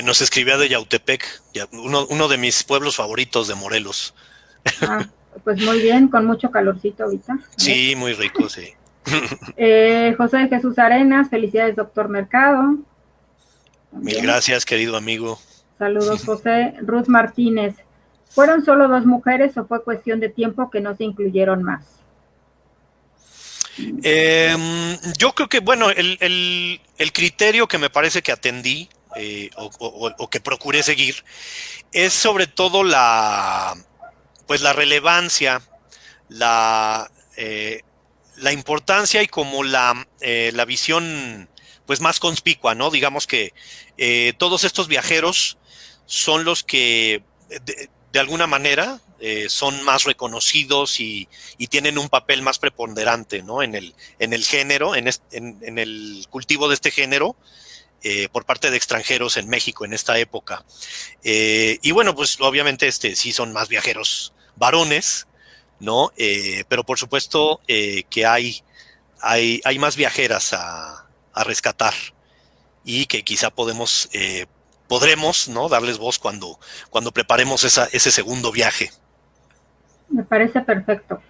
[SPEAKER 2] nos escribía de Yautepec, uno de mis pueblos favoritos de Morelos.
[SPEAKER 1] Pues muy bien, con mucho calorcito ahorita.
[SPEAKER 2] Sí, muy rico, sí.
[SPEAKER 1] José de Jesús Arenas: felicidades, doctor Mercado.
[SPEAKER 2] Mil gracias, querido amigo.
[SPEAKER 1] Saludos, José. Ruth Martínez: ¿fueron solo 2 mujeres o fue cuestión de tiempo que no se incluyeron más?
[SPEAKER 2] Yo creo que, bueno, el criterio que me parece que atendí o que procuré seguir es sobre todo pues la relevancia, la, eh, la importancia y como la visión pues más conspicua, ¿no? Digamos que todos estos viajeros son los que de alguna manera son más reconocidos y tienen un papel más preponderante, ¿no? En el género, en el cultivo de este género, por parte de extranjeros en México en esta época. Y bueno, pues obviamente sí son más viajeros varones, ¿no? Pero por supuesto que hay más viajeras a rescatar y que quizá podremos, ¿no? Darles voz cuando preparemos ese segundo viaje.
[SPEAKER 1] Me parece perfecto.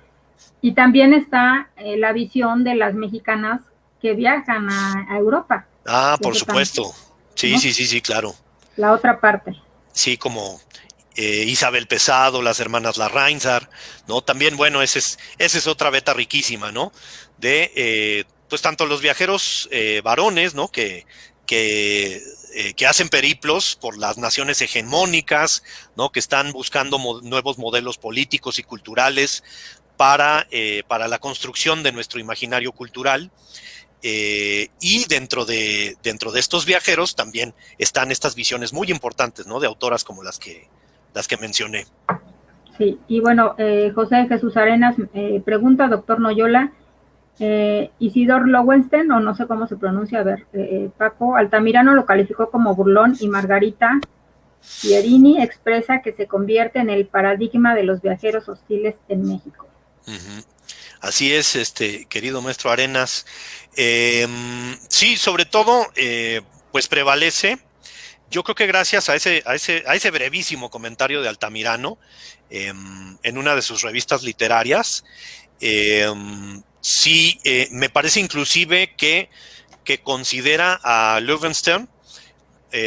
[SPEAKER 1] Y también está la visión de las mexicanas que viajan a Europa.
[SPEAKER 2] Ah, por
[SPEAKER 1] Eso también,
[SPEAKER 2] supuesto. Sí,
[SPEAKER 1] ¿no?
[SPEAKER 2] sí, sí, sí, claro.
[SPEAKER 1] La otra parte.
[SPEAKER 2] Sí, como Isabel Pesado, las hermanas Larrainzar, ¿no? También, bueno, esa es otra beta riquísima, ¿no? Pues tanto los viajeros varones, ¿no? Que hacen periplos por las naciones hegemónicas, ¿no? Que están buscando nuevos modelos políticos y culturales para la construcción de nuestro imaginario cultural. Y dentro de estos viajeros también están estas visiones muy importantes, ¿no? De autoras como las que mencioné.
[SPEAKER 1] Sí, y bueno, José Jesús Arenas pregunta, doctor Noyola, Isidor Lowenstein, o no sé cómo se pronuncia, a ver, Paco, Altamirano lo calificó como burlón y Margarita Pierini expresa que se convierte en el paradigma de los viajeros hostiles en México.
[SPEAKER 2] Uh-huh. Así es, querido maestro Arenas. Sí, sobre todo, pues prevalece. Yo creo que gracias a ese brevísimo comentario de Altamirano en una de sus revistas literarias, sí, me parece inclusive que considera a Löwenstern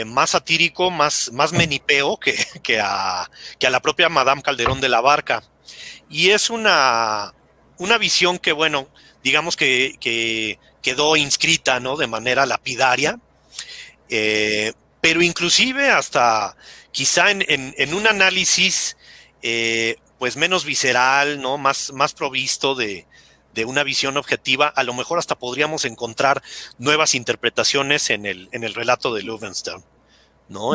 [SPEAKER 2] más satírico, más menipeo que a la propia Madame Calderón de la Barca. Y es una visión que, bueno, digamos que quedó inscrita, ¿no? De manera lapidaria, pero inclusive hasta quizá en un análisis pues menos visceral, ¿no? Más provisto de una visión objetiva, a lo mejor hasta podríamos encontrar nuevas interpretaciones en el relato de Löwenstern, ¿no?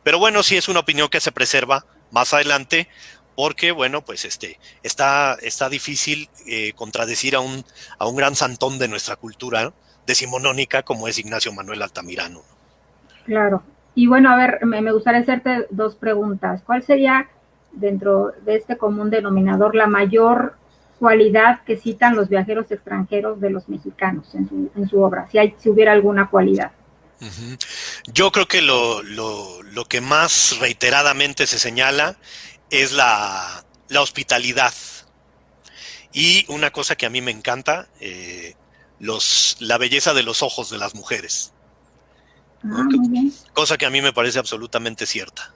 [SPEAKER 2] Pero bueno, sí es una opinión que se preserva más adelante, porque bueno, pues está difícil contradecir a un gran santón de nuestra cultura, ¿no? Decimonónica como es Ignacio Manuel Altamirano.
[SPEAKER 1] Claro. Y bueno, a ver, me gustaría hacerte dos preguntas. ¿Cuál sería, dentro de este común denominador, la mayor cualidad que citan los viajeros extranjeros de los mexicanos en su obra? Si hubiera alguna cualidad.
[SPEAKER 2] Uh-huh. Yo creo que lo que más reiteradamente se señala es la hospitalidad. Y una cosa que a mí me encanta, la belleza de los ojos de las mujeres, ¿no?
[SPEAKER 1] Ah, muy bien.
[SPEAKER 2] Cosa que a mí me parece absolutamente cierta.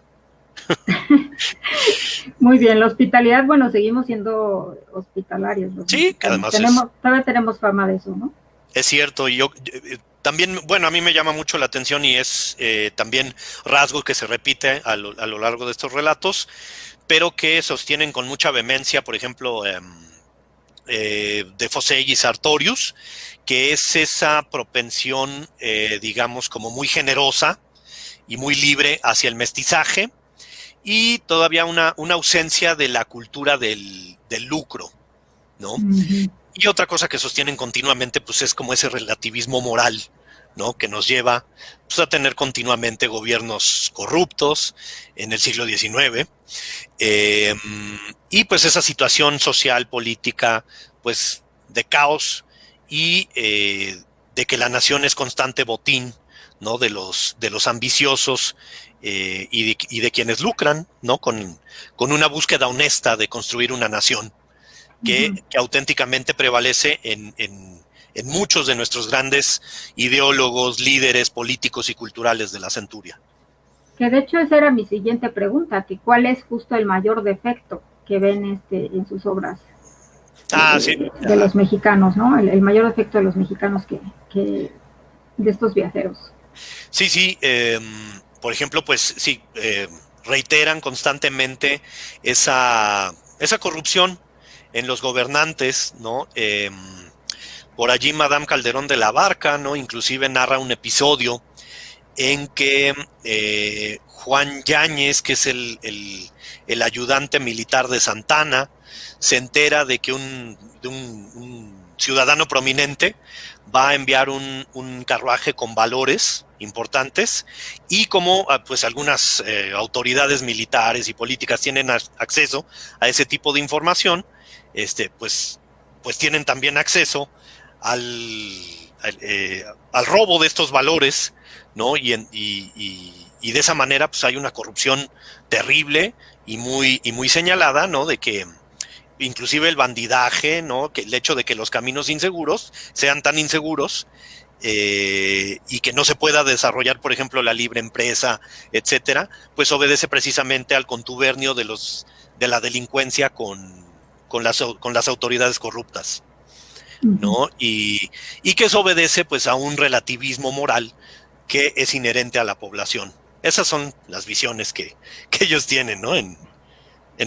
[SPEAKER 1] Muy bien, la hospitalidad, bueno, seguimos siendo hospitalarios los
[SPEAKER 2] Sí, que
[SPEAKER 1] mexicanos.
[SPEAKER 2] además
[SPEAKER 1] Todavía tenemos fama de eso, ¿no?
[SPEAKER 2] es cierto. Y yo también, bueno, a mí me llama mucho la atención y es también rasgo que se repite a lo largo de estos relatos, pero que sostienen con mucha vehemencia, por ejemplo, de Fossey y Sartorius, que es esa propensión, digamos, como muy generosa y muy libre hacia el mestizaje, y todavía una ausencia de la cultura del lucro, ¿no?
[SPEAKER 1] Uh-huh.
[SPEAKER 2] Y otra cosa que sostienen continuamente, pues es como ese relativismo moral, ¿no? Que nos lleva pues, a tener continuamente gobiernos corruptos en el siglo XIX, y pues esa situación social, política, pues de caos y de que la nación es constante botín, ¿no? De los ambiciosos y de quienes lucran, ¿no? Con una búsqueda honesta de construir una nación
[SPEAKER 1] Uh-huh.
[SPEAKER 2] que auténticamente prevalece en muchos de nuestros grandes ideólogos, líderes políticos y culturales de la centuria.
[SPEAKER 1] Que de hecho esa era mi siguiente pregunta, que cuál es justo el mayor defecto que ven en sus obras.
[SPEAKER 2] Sí.
[SPEAKER 1] de los mexicanos, ¿no? El mayor defecto de los mexicanos que de estos viajeros.
[SPEAKER 2] Sí, por ejemplo, pues sí, reiteran constantemente esa corrupción en los gobernantes, ¿no? Por allí Madame Calderón de la Barca, ¿no? Inclusive narra un episodio en que Juan Yáñez, que es el ayudante militar de Santana, se entera de que un ciudadano prominente va a enviar un carruaje con valores importantes y como pues algunas autoridades militares y políticas tienen acceso a ese tipo de información, pues tienen también acceso al, al robo de estos valores, ¿no? Y de esa manera pues hay una corrupción terrible y muy señalada, ¿no? De que inclusive el bandidaje, ¿no? Que el hecho de que los caminos inseguros sean tan inseguros y que no se pueda desarrollar, por ejemplo, la libre empresa, etcétera, pues obedece precisamente al contubernio de la delincuencia con las autoridades corruptas, ¿no? Y que eso obedece pues a un relativismo moral que es inherente a la población. Esas son las visiones que ellos tienen, ¿no? En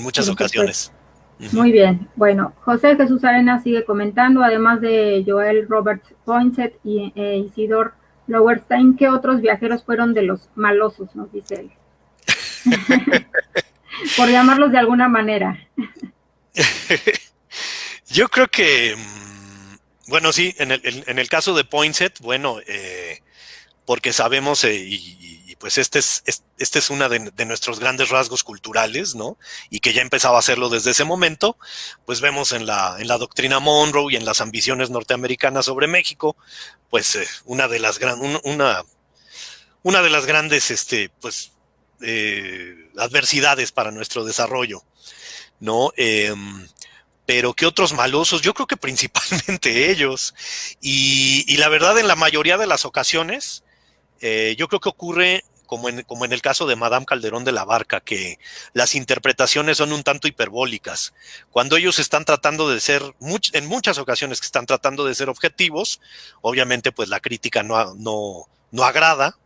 [SPEAKER 2] muchas
[SPEAKER 1] Por supuesto.
[SPEAKER 2] ocasiones. Uh-huh.
[SPEAKER 1] Muy bien. Bueno, José Jesús Arena sigue comentando, además de Joel Robert Poinsett y Isidor Lowenstein, ¿qué otros viajeros fueron de los malosos? Nos dice él. Por llamarlos de alguna manera.
[SPEAKER 2] Yo creo que, bueno, sí, en el caso de Poinsett, bueno, porque sabemos, y pues este es uno de nuestros grandes rasgos culturales, ¿no? Y que ya empezaba a hacerlo desde ese momento, pues vemos en la doctrina Monroe y en las ambiciones norteamericanas sobre México, pues una de las grandes, pues, adversidades para nuestro desarrollo, ¿no? Pero ¿qué otros malosos? Yo creo que principalmente ellos. Y la verdad, en la mayoría de las ocasiones, yo creo que ocurre como en el caso de Madame Calderón de la Barca, que las interpretaciones son un tanto hiperbólicas. Cuando ellos están tratando de ser, en muchas ocasiones que están tratando de ser objetivos, obviamente pues la crítica no agrada,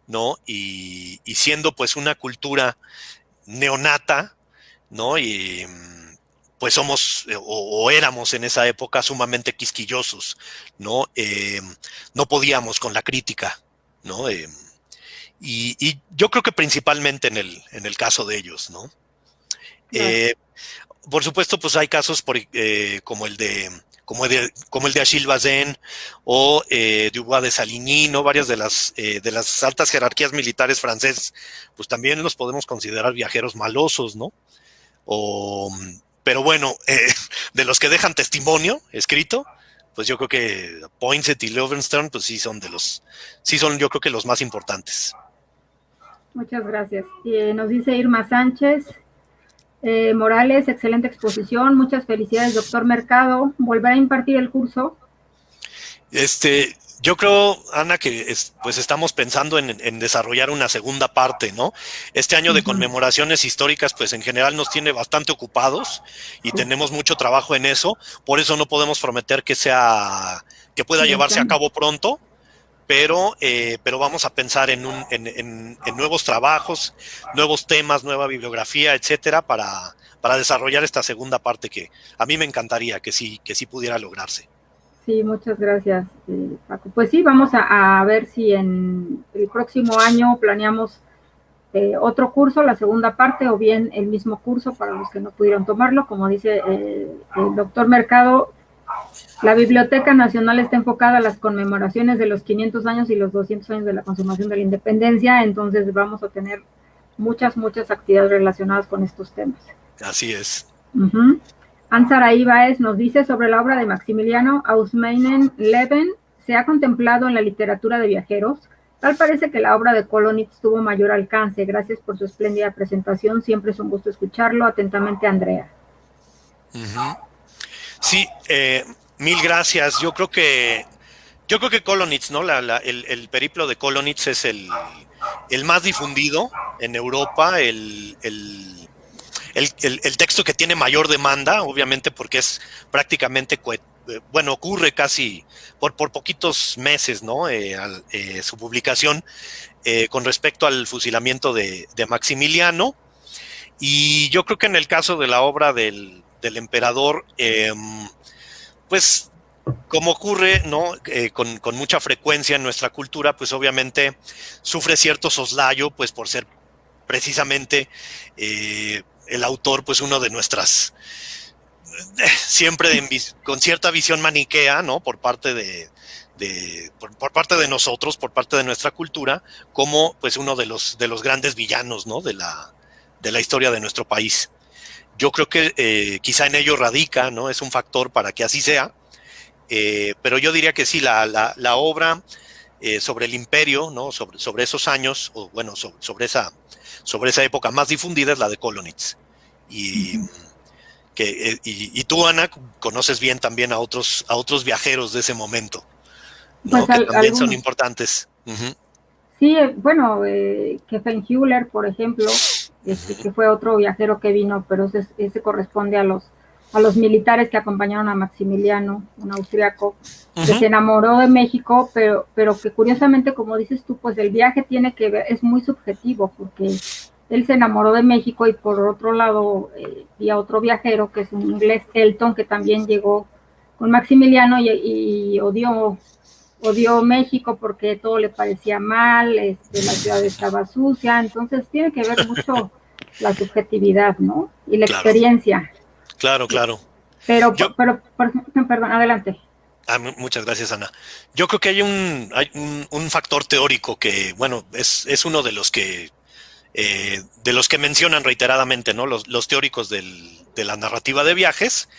[SPEAKER 2] ¿no? Y siendo pues una cultura neonata, ¿no? Y pues somos o éramos en esa época sumamente quisquillosos, ¿no? No podíamos con la crítica, ¿no? Y yo creo que principalmente en el caso de ellos, ¿no?
[SPEAKER 1] Claro.
[SPEAKER 2] Por supuesto, pues hay casos como el de Achille Bazin o Dubois de Saligny, ¿no? Varias de las altas jerarquías militares francesas, pues también los podemos considerar viajeros malosos, ¿no? O, pero bueno, de los que dejan testimonio escrito, pues yo creo que Poinsett y Lowenstein, pues sí son yo creo que los más importantes.
[SPEAKER 1] Muchas gracias. Nos dice Irma Sánchez. Morales, excelente exposición. Muchas felicidades, doctor Mercado. ¿Volverá a impartir el curso?
[SPEAKER 2] Yo creo, Ana, que pues estamos pensando en desarrollar una segunda parte, ¿no? Este año de conmemoraciones históricas, pues en general nos tiene bastante ocupados y tenemos mucho trabajo en eso. Por eso no podemos prometer que pueda llevarse a cabo pronto, pero vamos a pensar en nuevos trabajos, nuevos temas, nueva bibliografía, etcétera, para desarrollar esta segunda parte que a mí me encantaría que sí pudiera lograrse.
[SPEAKER 1] Sí, muchas gracias, Paco. Pues sí, vamos a ver si en el próximo año planeamos otro curso, la segunda parte, o bien el mismo curso para los que no pudieron tomarlo. Como dice el doctor Mercado, la Biblioteca Nacional está enfocada a las conmemoraciones de los 500 años y los 200 años de la consumación de la independencia, entonces vamos a tener muchas actividades relacionadas con estos temas.
[SPEAKER 2] Así es.
[SPEAKER 1] Ansara Ibáez nos dice sobre la obra de Maximiliano aus Meinen-Leben, ¿se ha contemplado en la literatura de viajeros? Tal parece que la obra de Kolonitz tuvo mayor alcance. Gracias por su espléndida presentación. Siempre es un gusto escucharlo. Atentamente, Andrea.
[SPEAKER 2] Sí, mil gracias. Yo creo que Kolonitz, ¿no? El periplo de Kolonitz es el más difundido en Europa, el el texto que tiene mayor demanda, obviamente porque es prácticamente, bueno, ocurre casi por poquitos meses, ¿no? Su publicación con respecto al fusilamiento de Maximiliano. Y yo creo que en el caso de la obra del emperador, pues como ocurre, ¿no? Con mucha frecuencia en nuestra cultura, pues obviamente sufre cierto soslayo, pues por ser precisamente el autor, pues uno de nuestras, siempre con cierta visión maniquea, ¿no? Por parte por parte de nosotros, por parte de nuestra cultura, como pues uno de los grandes villanos, ¿no? De la historia de nuestro país. Yo creo que quizá en ello radica, ¿no? Es un factor para que así sea, pero yo diría que sí, la obra sobre el imperio, ¿no? Sobre esos años, o bueno, sobre esa época más difundida es la de Kolonitz. Y, y tú, Ana, conoces bien también a otros viajeros de ese momento, ¿no?
[SPEAKER 1] Pues
[SPEAKER 2] Que también son
[SPEAKER 1] algunos.
[SPEAKER 2] importantes. Uh-huh.
[SPEAKER 1] Sí, bueno, Kefenhüller, por ejemplo, que fue otro viajero que vino, pero ese corresponde a los militares que acompañaron a Maximiliano, un austriaco, que se enamoró de México, pero que curiosamente, como dices tú, pues el viaje tiene que ver, es muy subjetivo, porque él se enamoró de México y por otro lado había otro viajero, que es un inglés, Elton, que también llegó con Maximiliano y odió México porque todo le parecía mal, la ciudad estaba sucia, entonces tiene que ver mucho la subjetividad, ¿no? Y la experiencia.
[SPEAKER 2] Claro, claro.
[SPEAKER 1] Pero perdón, adelante.
[SPEAKER 2] Muchas gracias, Ana. Yo creo que hay un factor teórico que, bueno, es uno de los que mencionan reiteradamente, ¿no? Los teóricos de la narrativa de viajes,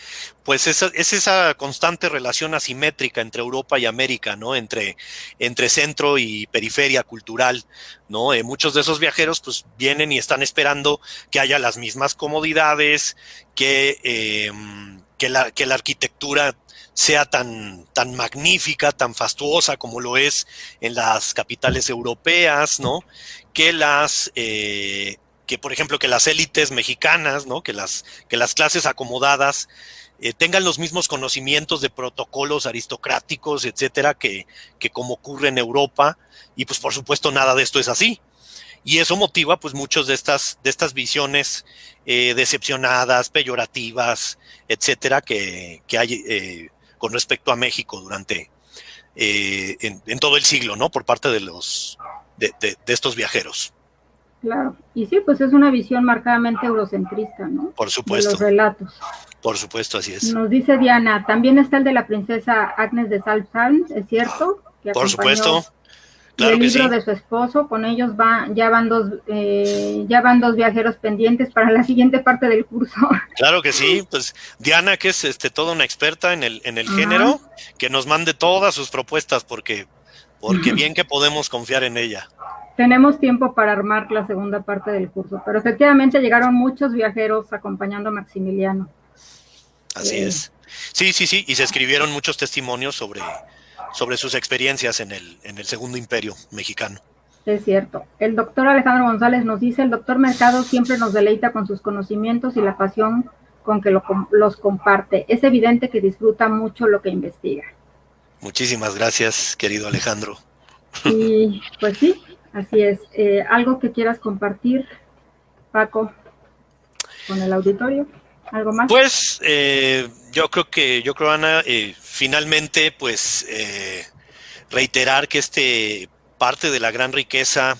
[SPEAKER 2] pues es esa constante relación asimétrica entre Europa y América, ¿no? Entre centro y periferia cultural, ¿no? Muchos de esos viajeros, pues, vienen y están esperando que haya las mismas comodidades, que la arquitectura sea tan magnífica, tan fastuosa como lo es en las capitales europeas, ¿no? Que por ejemplo, que las élites mexicanas, ¿no? Que las clases acomodadas tengan los mismos conocimientos de protocolos aristocráticos, etcétera, que como ocurre en Europa, y pues por supuesto nada de esto es así. Y eso motiva pues muchos de estas visiones decepcionadas, peyorativas, etcétera, que hay con respecto a México durante en todo el siglo, ¿no? Por parte de estos viajeros.
[SPEAKER 1] Claro, y sí, pues es una visión marcadamente eurocentrista, ¿no?
[SPEAKER 2] Por supuesto.
[SPEAKER 1] De los relatos.
[SPEAKER 2] Por supuesto, así es.
[SPEAKER 1] Nos dice Diana, también está el de la princesa Agnes de Salzburg, ¿es cierto? Que
[SPEAKER 2] por supuesto.
[SPEAKER 1] Claro, y el libro de su esposo, con ellos ya van dos viajeros pendientes para la siguiente parte del curso.
[SPEAKER 2] Claro que sí, pues Diana, que es toda una experta en el género, que nos mande todas sus propuestas, porque bien que podemos confiar en ella.
[SPEAKER 1] Tenemos tiempo para armar la segunda parte del curso, pero efectivamente llegaron muchos viajeros acompañando a Maximiliano.
[SPEAKER 2] Así es. Sí, y se escribieron muchos testimonios sobre sus experiencias en el Segundo Imperio mexicano.
[SPEAKER 1] Es cierto. El doctor Alejandro González nos dice, el doctor Mercado siempre nos deleita con sus conocimientos y la pasión con que los comparte. Es evidente que disfruta mucho lo que investiga.
[SPEAKER 2] Muchísimas gracias, querido Alejandro.
[SPEAKER 1] Y pues sí, así es. ¿Algo que quieras compartir, Paco, con el auditorio? ¿Algo más?
[SPEAKER 2] Pues yo creo, Ana, finalmente, pues reiterar que parte de la gran riqueza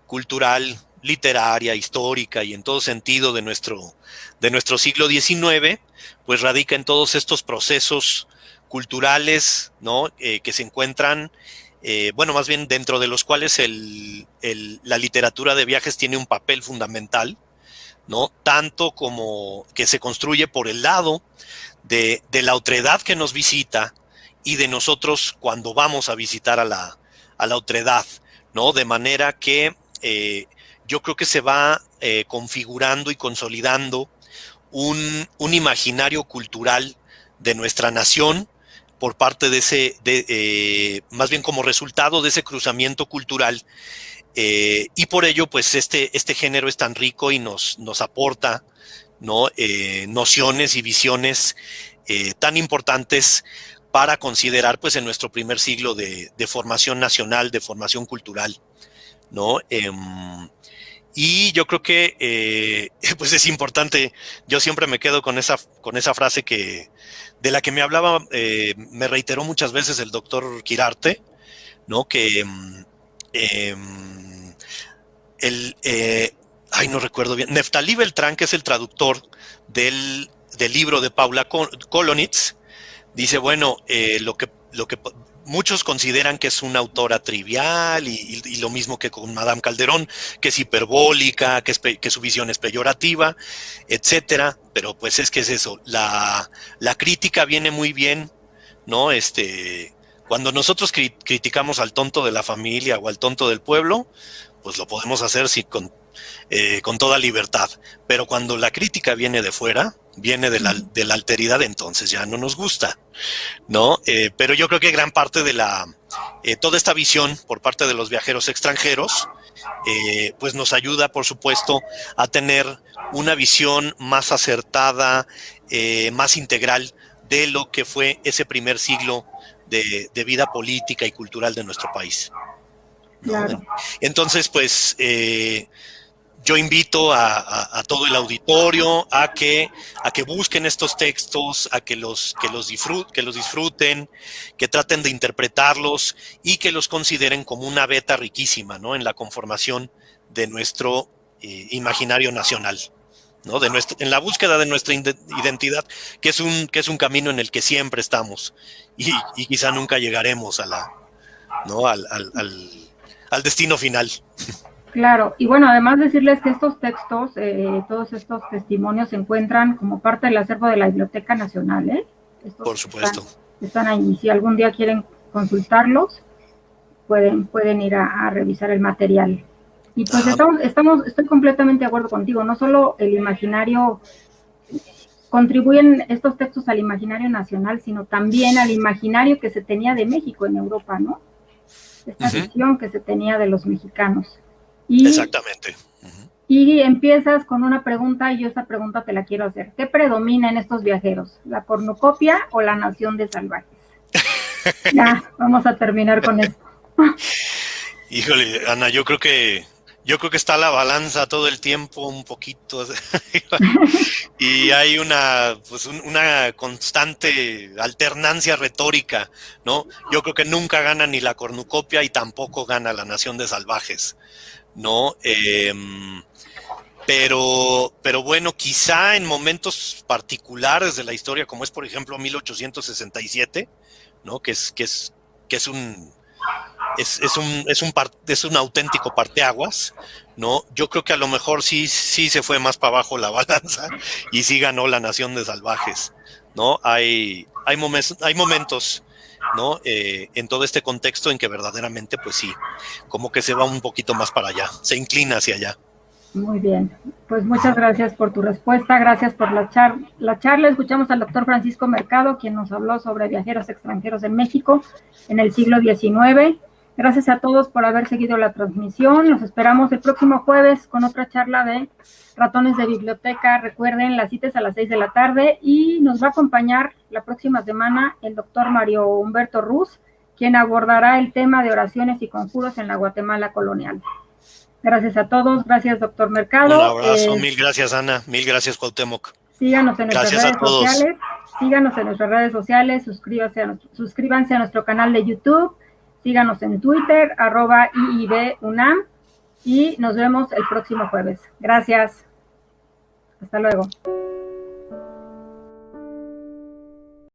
[SPEAKER 2] cultural, literaria, histórica y en todo sentido de nuestro siglo XIX, pues radica en todos estos procesos culturales, ¿no? Que se encuentran, bueno, más bien dentro de los cuales la literatura de viajes tiene un papel fundamental, ¿no? Tanto como que se construye por el lado de la otredad que nos visita y de nosotros cuando vamos a visitar a la otredad, ¿no? De manera que yo creo que se va configurando y consolidando un imaginario cultural de nuestra nación por parte más bien como resultado de ese cruzamiento cultural y por ello, pues este género es tan rico y nos aporta, ¿no? Nociones y visiones tan importantes para considerar, pues, en nuestro primer siglo de formación nacional, de formación cultural, ¿no? Y yo creo que pues es importante. Yo siempre me quedo con esa frase de la que me hablaba, me reiteró muchas veces el doctor Quirarte, ¿no? Que no recuerdo bien, Neftalí Beltrán, que es el traductor del libro de Paula Kolonitz, dice, bueno, lo que muchos consideran que es una autora trivial y lo mismo que con Madame Calderón, que es hiperbólica, que su visión es peyorativa, etcétera, pero pues es que es eso, la crítica viene muy bien, ¿no? Cuando nosotros criticamos al tonto de la familia o al tonto del pueblo, pues lo podemos hacer con toda libertad, pero cuando la crítica viene de fuera, viene de la alteridad, entonces ya no nos gusta, ¿no? Pero yo creo que gran parte de toda esta visión por parte de los viajeros extranjeros, pues nos ayuda, por supuesto, a tener una visión más acertada, más integral de lo que fue ese primer siglo de vida política y cultural de nuestro país, ¿no?
[SPEAKER 1] Claro.
[SPEAKER 2] Entonces, pues, yo invito a todo el auditorio a que busquen estos textos, a que los disfruten, que traten de interpretarlos y que los consideren como una beta riquísima, ¿no? En la conformación de nuestro imaginario nacional, ¿no? En la búsqueda de nuestra identidad, que es un camino en el que siempre estamos y quizá nunca llegaremos ¿no? al destino final.
[SPEAKER 1] Claro, y bueno, además decirles que estos textos, todos estos testimonios se encuentran como parte del acervo de la Biblioteca Nacional, ¿eh? Estos
[SPEAKER 2] Por supuesto.
[SPEAKER 1] Están ahí. Si algún día quieren consultarlos, pueden ir a revisar el material. Y pues estoy completamente de acuerdo contigo. No solo el imaginario, contribuyen estos textos al imaginario nacional, sino también al imaginario que se tenía de México en Europa, ¿no? Esta visión que se tenía de los mexicanos.
[SPEAKER 2] Exactamente.
[SPEAKER 1] Y empiezas con una pregunta, y yo esta pregunta te la quiero hacer. ¿Qué predomina en estos viajeros? ¿La cornucopia o la nación de salvajes? Ya, vamos a terminar con esto.
[SPEAKER 2] Híjole, Ana, yo creo que está la balanza todo el tiempo un poquito y hay una constante alternancia retórica, ¿no? Yo creo que nunca gana ni la cornucopia y tampoco gana la nación de salvajes, ¿no? Pero bueno, quizá en momentos particulares de la historia, como es por ejemplo 1867, ¿no? Que es un auténtico parteaguas, ¿no? Yo creo que a lo mejor sí se fue más para abajo la balanza y sí ganó la nación de salvajes, ¿no? Hay momentos, ¿no? En todo este contexto en que verdaderamente, pues sí, como que se va un poquito más para allá, se inclina hacia allá.
[SPEAKER 1] Muy bien, pues muchas gracias por tu respuesta, gracias por la charla. Escuchamos al doctor Francisco Mercado, quien nos habló sobre viajeros extranjeros en México en el siglo XIX. Gracias a todos por haber seguido la transmisión. Los esperamos el próximo jueves con otra charla de ratones de biblioteca. Recuerden, la cita es a las 6 de la tarde y nos va a acompañar la próxima semana el doctor Mario Humberto Ruz, quien abordará el tema de oraciones y conjuros en la Guatemala colonial. Gracias a todos, gracias doctor Mercado.
[SPEAKER 2] Un abrazo, mil gracias Ana, mil gracias Cuauhtémoc.
[SPEAKER 1] Síganos en nuestras redes sociales, suscríbanse a nuestro canal de YouTube, síganos en Twitter, @IIBUNAM, y nos vemos el próximo jueves. Gracias. Hasta luego.